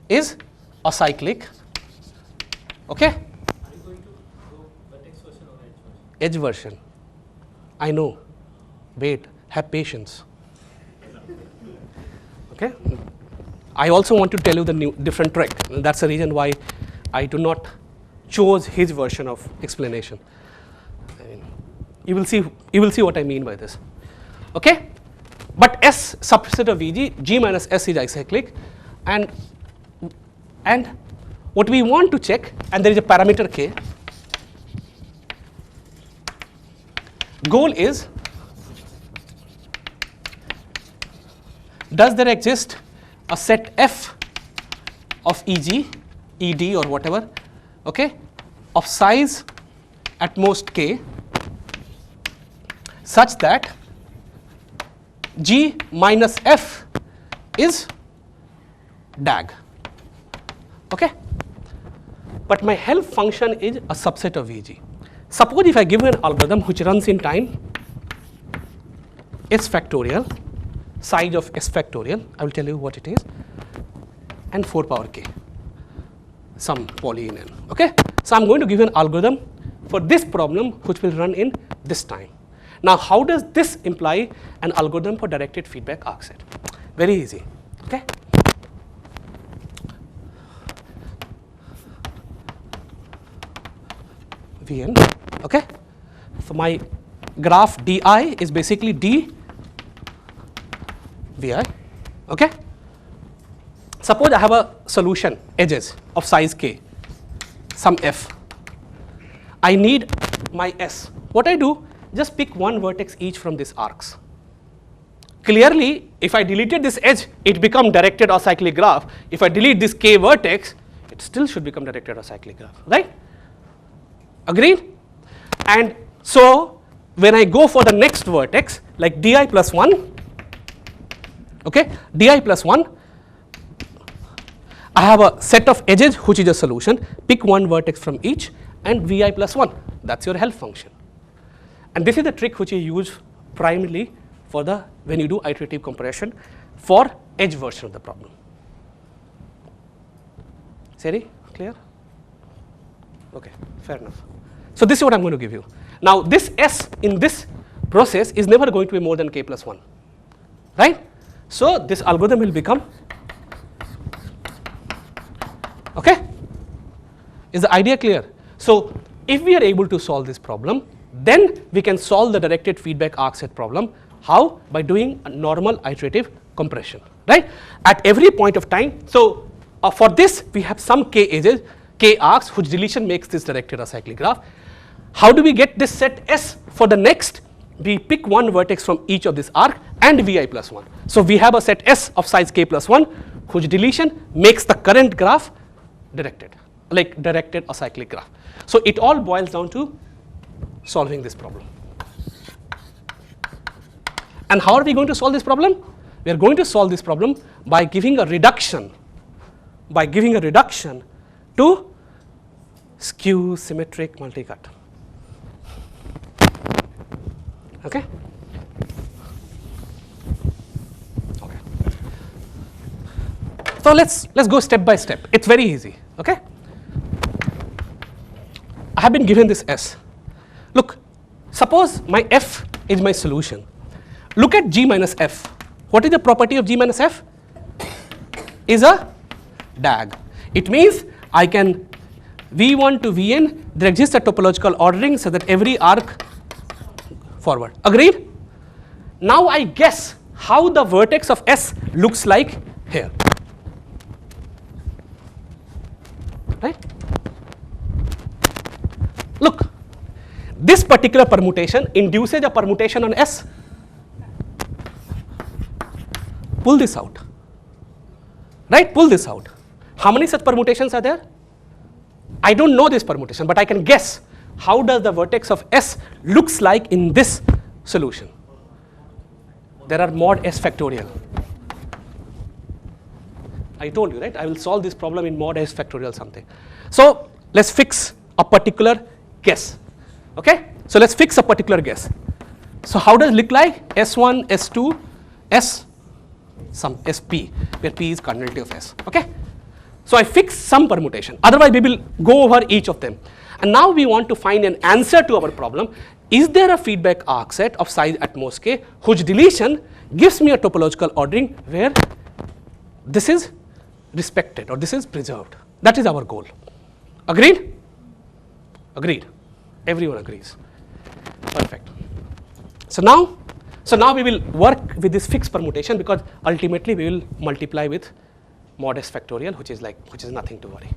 is acyclic. Okay? Are you going to go vertex version or edge version? Edge version. I know. Wait, have patience. Okay? I also want to tell you the new different trick. That's the reason why I do not choose his version of explanation. I mean, you will see what I mean by this. Okay? But S subset of Vg, G minus S is acyclic, and what we want to check, and there is a parameter k. Goal is, does there exist a set F of Eg, Ed or whatever, okay, of size at most k such that G minus F is DAG. Okay? But my help function is a subset of Vg. Suppose if I give you an algorithm which runs in time S factorial, size of S factorial, I will tell you what it is, and 4 power k, some poly in n. Okay? So I'm going to give you an algorithm for this problem which will run in this time. Now how does this imply an algorithm for directed feedback arc set? Very easy. Okay? Vn. Okay? So my graph di is basically d Vi. Okay? Suppose I have a solution, edges of size k, some f. I need my S. What I do, just pick one vertex each from these arcs. Clearly, if I deleted this edge, it become directed acyclic graph. If I delete this k vertex, it still should become directed acyclic graph, right? Agreed? And so, when I go for the next vertex, like di plus 1, okay, di plus 1, I have a set of edges which is a solution, pick one vertex from each and Vi plus 1, that is your help function. And this is the trick which you use primarily for the when you do iterative compression for edge version of the problem. Seri, clear? Okay, fair enough. So this is what I am going to give you. Now this S in this process is never going to be more than k plus 1, right? So this algorithm will become, okay? Is the idea clear? So if we are able to solve this problem, then we can solve the directed feedback arc set problem. How? By doing a normal iterative compression, right? At every point of time, so for this we have some k edges, k arcs whose deletion makes this directed acyclic graph. How do we get this set S for the next? We pick one vertex from each of this arc and Vi plus 1. So we have a set S of size k plus 1 whose deletion makes the current graph directed, like directed acyclic graph. So it all boils down to solving this problem. And how are we going to solve this problem? We are going to solve this problem by giving a reduction, to skew symmetric multicut. Okay? Okay. So let's go step by step. It's very easy. Okay? I have been given this S. Look, suppose my F is my solution. Look at G minus F. What is the property of G minus F? Is a DAG. It means I can V1 to Vn, there exists a topological ordering so that every arc forward. Agreed? Now I guess how the vertex of S looks like here. Right? Look, this particular permutation induces a permutation on S. Pull this out. Right? Pull this out. How many such permutations are there? I don't know this permutation, but I can guess how does the vertex of S looks like in this solution. There are mod S factorial. I told you, right? I will solve this problem in mod S factorial something. So let's fix a particular guess. Okay? So let's fix a particular guess. So how does it look like? S1, S2, S, some SP, where P is cardinality of S. Okay? So I fix some permutation. Otherwise, we will go over each of them. And now we want to find an answer to our problem. Is there a feedback arc set of size at most k whose deletion gives me a topological ordering where this is respected or this is preserved? That is our goal. Agreed? Agreed. Everyone agrees. Perfect. So now we will work with this fixed permutation because ultimately we will multiply with mod S factorial, which is nothing to worry.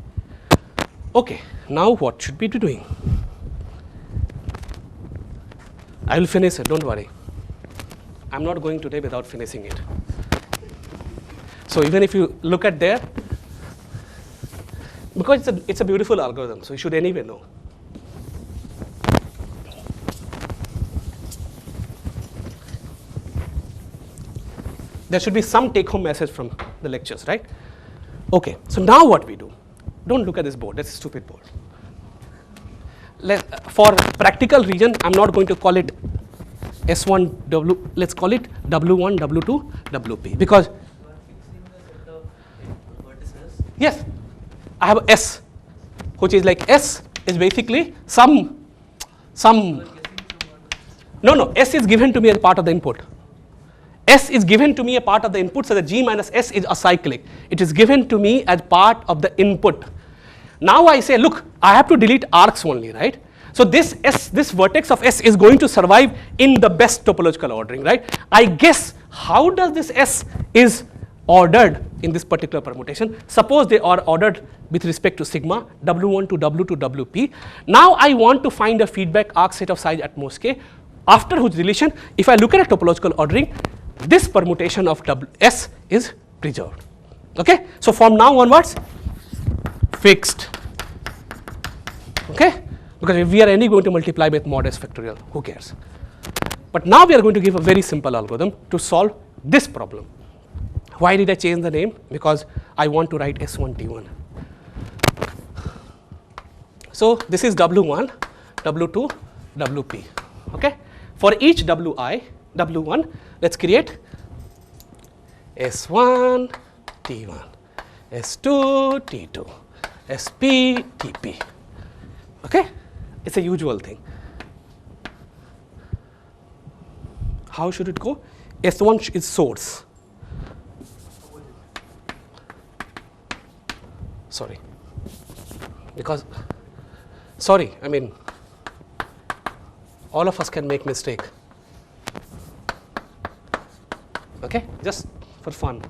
Okay, now what should we be doing? I will finish it, don't worry. I'm not going today without finishing it. So even if you look at there, because it's a beautiful algorithm, so you should anyway know. There should be some take-home message from the lectures, right? Okay, so now what we do? Don't look at this board, that's a stupid board. For practical reason, I'm not going to call it S1W, let's call it W1, W2, WP because You are fixing the set of vertices. yes, I have a S, which is like S is basically some, no, S is given to me as part of the input. S is given to me a part of the input, so the G minus S is acyclic. It is given to me as part of the input. Now I say, look, I have to delete arcs only, right? So this S, this vertex of S is going to survive in the best topological ordering, right? I guess how does this S is ordered in this particular permutation? Suppose they are ordered with respect to sigma, W1 to W to WP. Now I want to find a feedback arc set of size at most k, after whose deletion, if I look at a topological ordering, this permutation of S is preserved. Okay? So from now onwards, fixed. Okay? Because if we are only going to multiply with mod S factorial, who cares? But now we are going to give a very simple algorithm to solve this problem. Why did I change the name? Because I want to write S1 T1. So this is W1, W2, WP. Okay? For each WI, W1, let's create S1 T1, S2 T2, SP TP. Okay? It's a usual thing. How should it go? S1 is source. Sorry. Because, sorry, I mean, all of us can make mistake. Okay? Just for fun.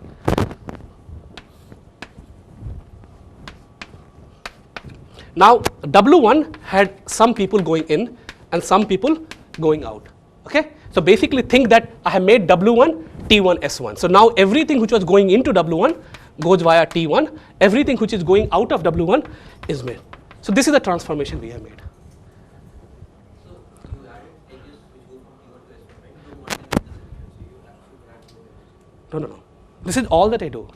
Now, W1 had some people going in and some people going out. Okay? So basically think that I have made W1 T1 S1. So now everything which was going into W1 goes via T1. Everything which is going out of W1 is made. So this is the transformation we have made. So you added edges which go from T1 to S1, right? You don't want them in the solution, so you have to add more edges. No. This is all that I do.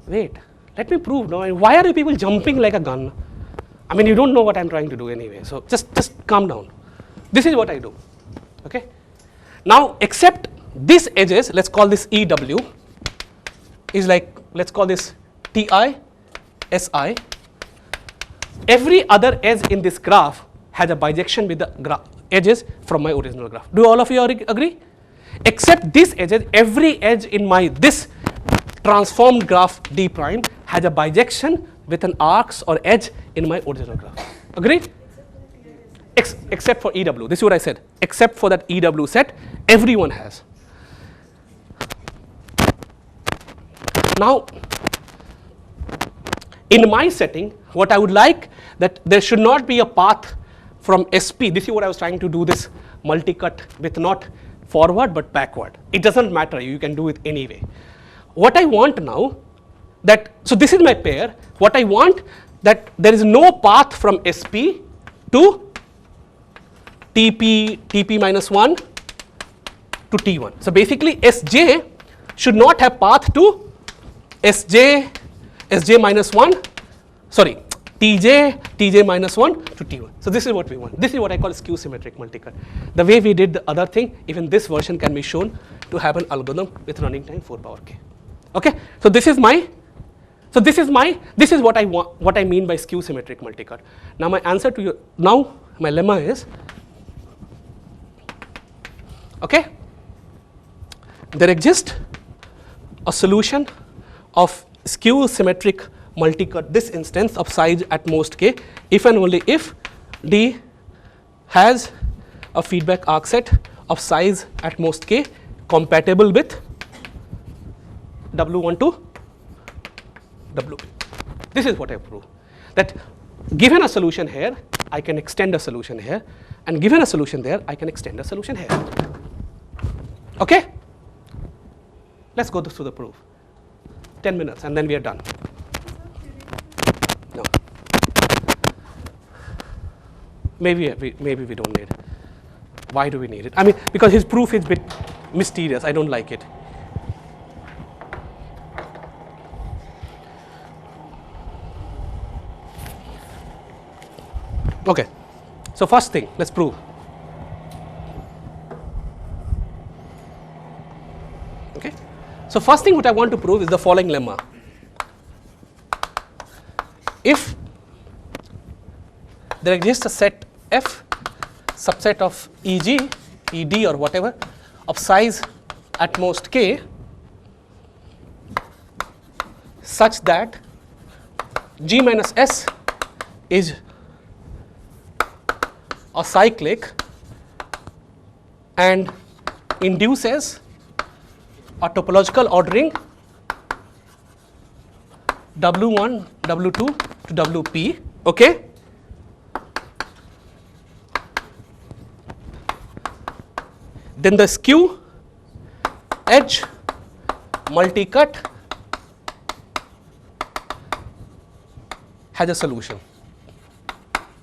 Wait, let me prove now. And why are you people jumping like a gun? I mean, you don't know what I'm trying to do anyway. So just calm down. This is what I do. Okay? Now, except these edges, let's call this EW, is like, let's call this TI, SI. Every other edge in this graph has a bijection with the edges from my original graph. Do all of you agree? Except these edges, every edge in my this transformed graph D prime has a bijection with an arcs or edge in my original graph. Agreed? Except for EW. This is what I said. Except for that EW set, everyone has. Now, in my setting, what I would like that there should not be a path from SP. This is what I was trying to do, this multi-cut with not forward but backward. It doesn't matter, you can do it anyway. What I want now, that, so this is my pair, what I want that there is no path from SP to TP minus 1 to T1. So basically Sj should not have path to Sj minus 1, sorry, Tj minus 1 to T1. So this is what we want. This is what I call skew symmetric multicut. The way we did the other thing, even this version can be shown to have an algorithm with running time 4 power k. Okay, so this is what I want, what I mean by skew symmetric multicut. Now my answer to you, now my lemma is, okay, there exists a solution of skew symmetric multicut, this instance of size at most k, if and only if D has a feedback arc set of size at most k compatible with W1 to WP. This is what I prove, that given a solution here, I can extend a solution here, and given a solution there, I can extend a solution here. Okay? Let's go through the proof. 10 minutes and then we are done. No. Maybe we don't need it. Why do we need it? I mean, because his proof is a bit mysterious. I don't like it. Okay. So first thing, let's prove. Okay. So first thing what I want to prove is the following lemma. If there exists a set F, subset of EG, ED or whatever, of size at most k, such that G minus S is a cyclic and induces a topological ordering W1, W2 to WP, okay? Then the skew edge multicut has a solution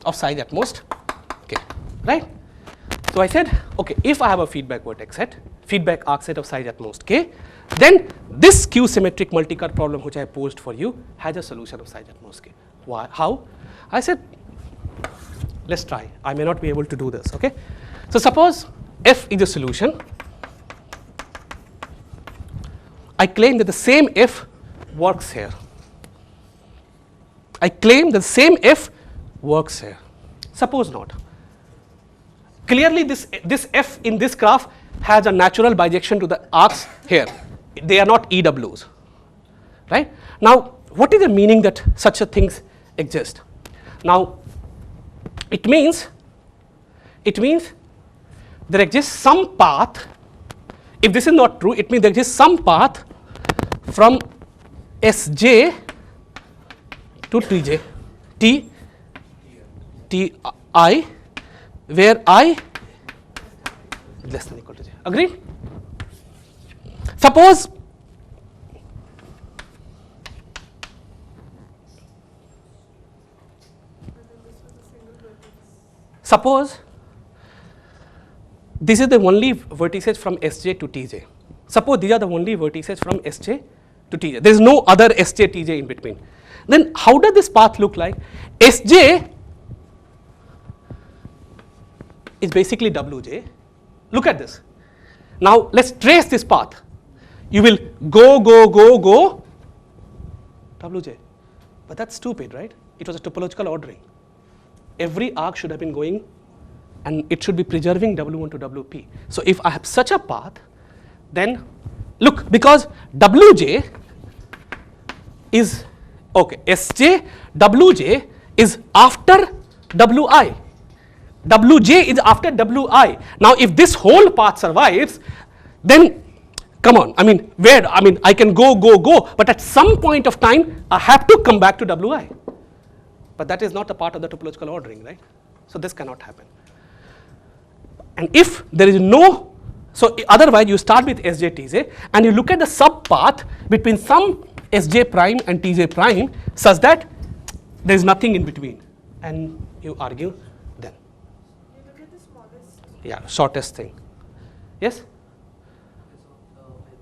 of size at most k, right? So I said, okay, if I have a feedback vertex set, feedback arc set of size at most k, then this skew symmetric multi-cut problem which I posed for you has a solution of size at most k. Why? How? I said, let's try. I may not be able to do this, okay? So suppose f is a solution. I claim that the same f works here. I claim the same f works here. Suppose not. Clearly this f in this graph has a natural bijection to the arcs here. They are not EWs, right? Now, what is the meaning that such a things exist? Now, it means there exists some path. If this is not true, it means there exists some path from Sj to Tj, Ti, where I less than equal to j. Agreed? Suppose this is the only vertices from Sj to Tj. Suppose these are the only vertices from Sj to Tj. There is no other Sj, Tj in between. Then how does this path look like? Sj is basically Wj. Look at this. Now let's trace this path. You will go Wj. But that's stupid, right? It was a topological ordering. Every arc should have been going and it should be preserving W1 to Wp. So if I have such a path, then look, because Wj is okay, Sj, Wj is after Wi. Wj is after Wi. Now if this whole path survives, then come on, I mean I can go, but at some point of time I have to come back to Wi. But that is not a part of the topological ordering, right? So this cannot happen. And if there is no, so otherwise you start with Sj, Tj and you look at the subpath between some Sj prime and Tj prime such that there is nothing in between, and you argue then. You look at the smallest. Yeah, shortest thing. Yes? So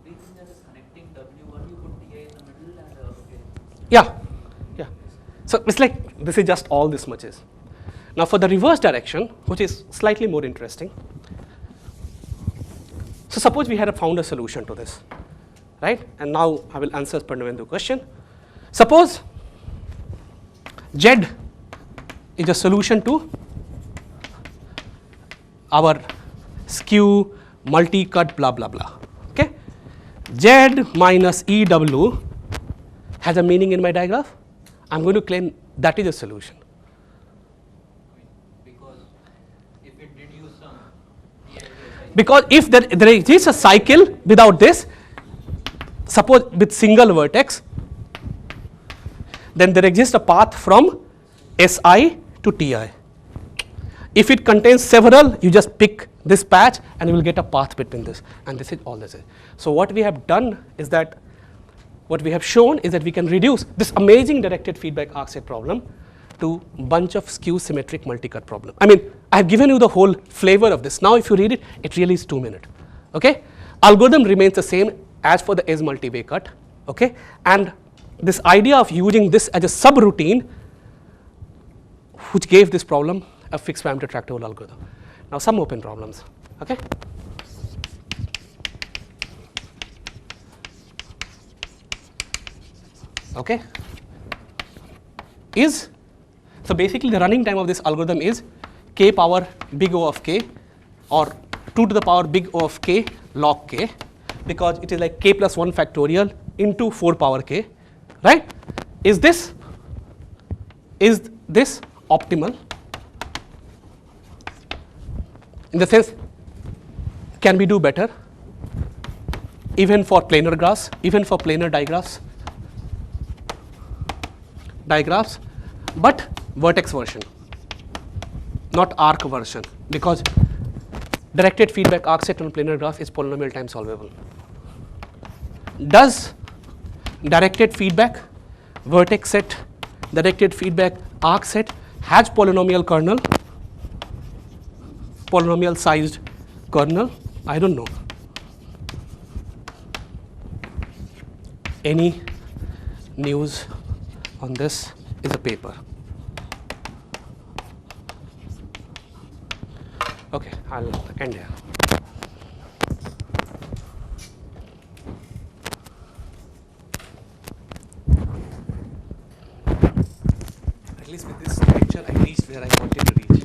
everything that is connecting W1, you put Ti in the middle and okay. Yeah. So it's like this is just all this much is. Now for the reverse direction, which is slightly more interesting. So suppose we had found a solution to this, right? And now I will answer Pranavendru's question. Suppose Z is a solution to our skew, multi-cut, blah blah blah. Okay? Z minus EW has a meaning in my digraph. I'm going to claim that is a solution. Because if it did use some Because if there is a cycle without this, suppose with single vertex, then there exists a path from Si to Ti. If it contains several, you just pick this patch and you will get a path between this, and this is all this is. So what we have done is that, what we have shown is that we can reduce this amazing directed feedback arc set problem to bunch of skew symmetric multi-cut problem. I mean, I have given you the whole flavor of this. Now if you read it, it really is 2 minutes. Okay? Algorithm remains the same as for the S multi-way cut. Okay? And this idea of using this as a subroutine which gave this problem a fixed parameter tractable algorithm. Now some open problems. Okay? Okay? So basically the running time of this algorithm is k power big O of k, or 2 to the power big O of k log k, because it is like k plus 1 factorial into 4 power k, right? Is this optimal? In the sense, can we do better even for planar graphs, even for planar digraphs, but vertex version, not arc version, because directed feedback arc set on planar graph is polynomial time solvable. Does directed feedback vertex set, directed feedback arc set has polynomial kernel, polynomial sized kernel? I don't know. any news on this is a paper. Okay, I'll end here. At least with this lecture, I reached where I wanted to reach.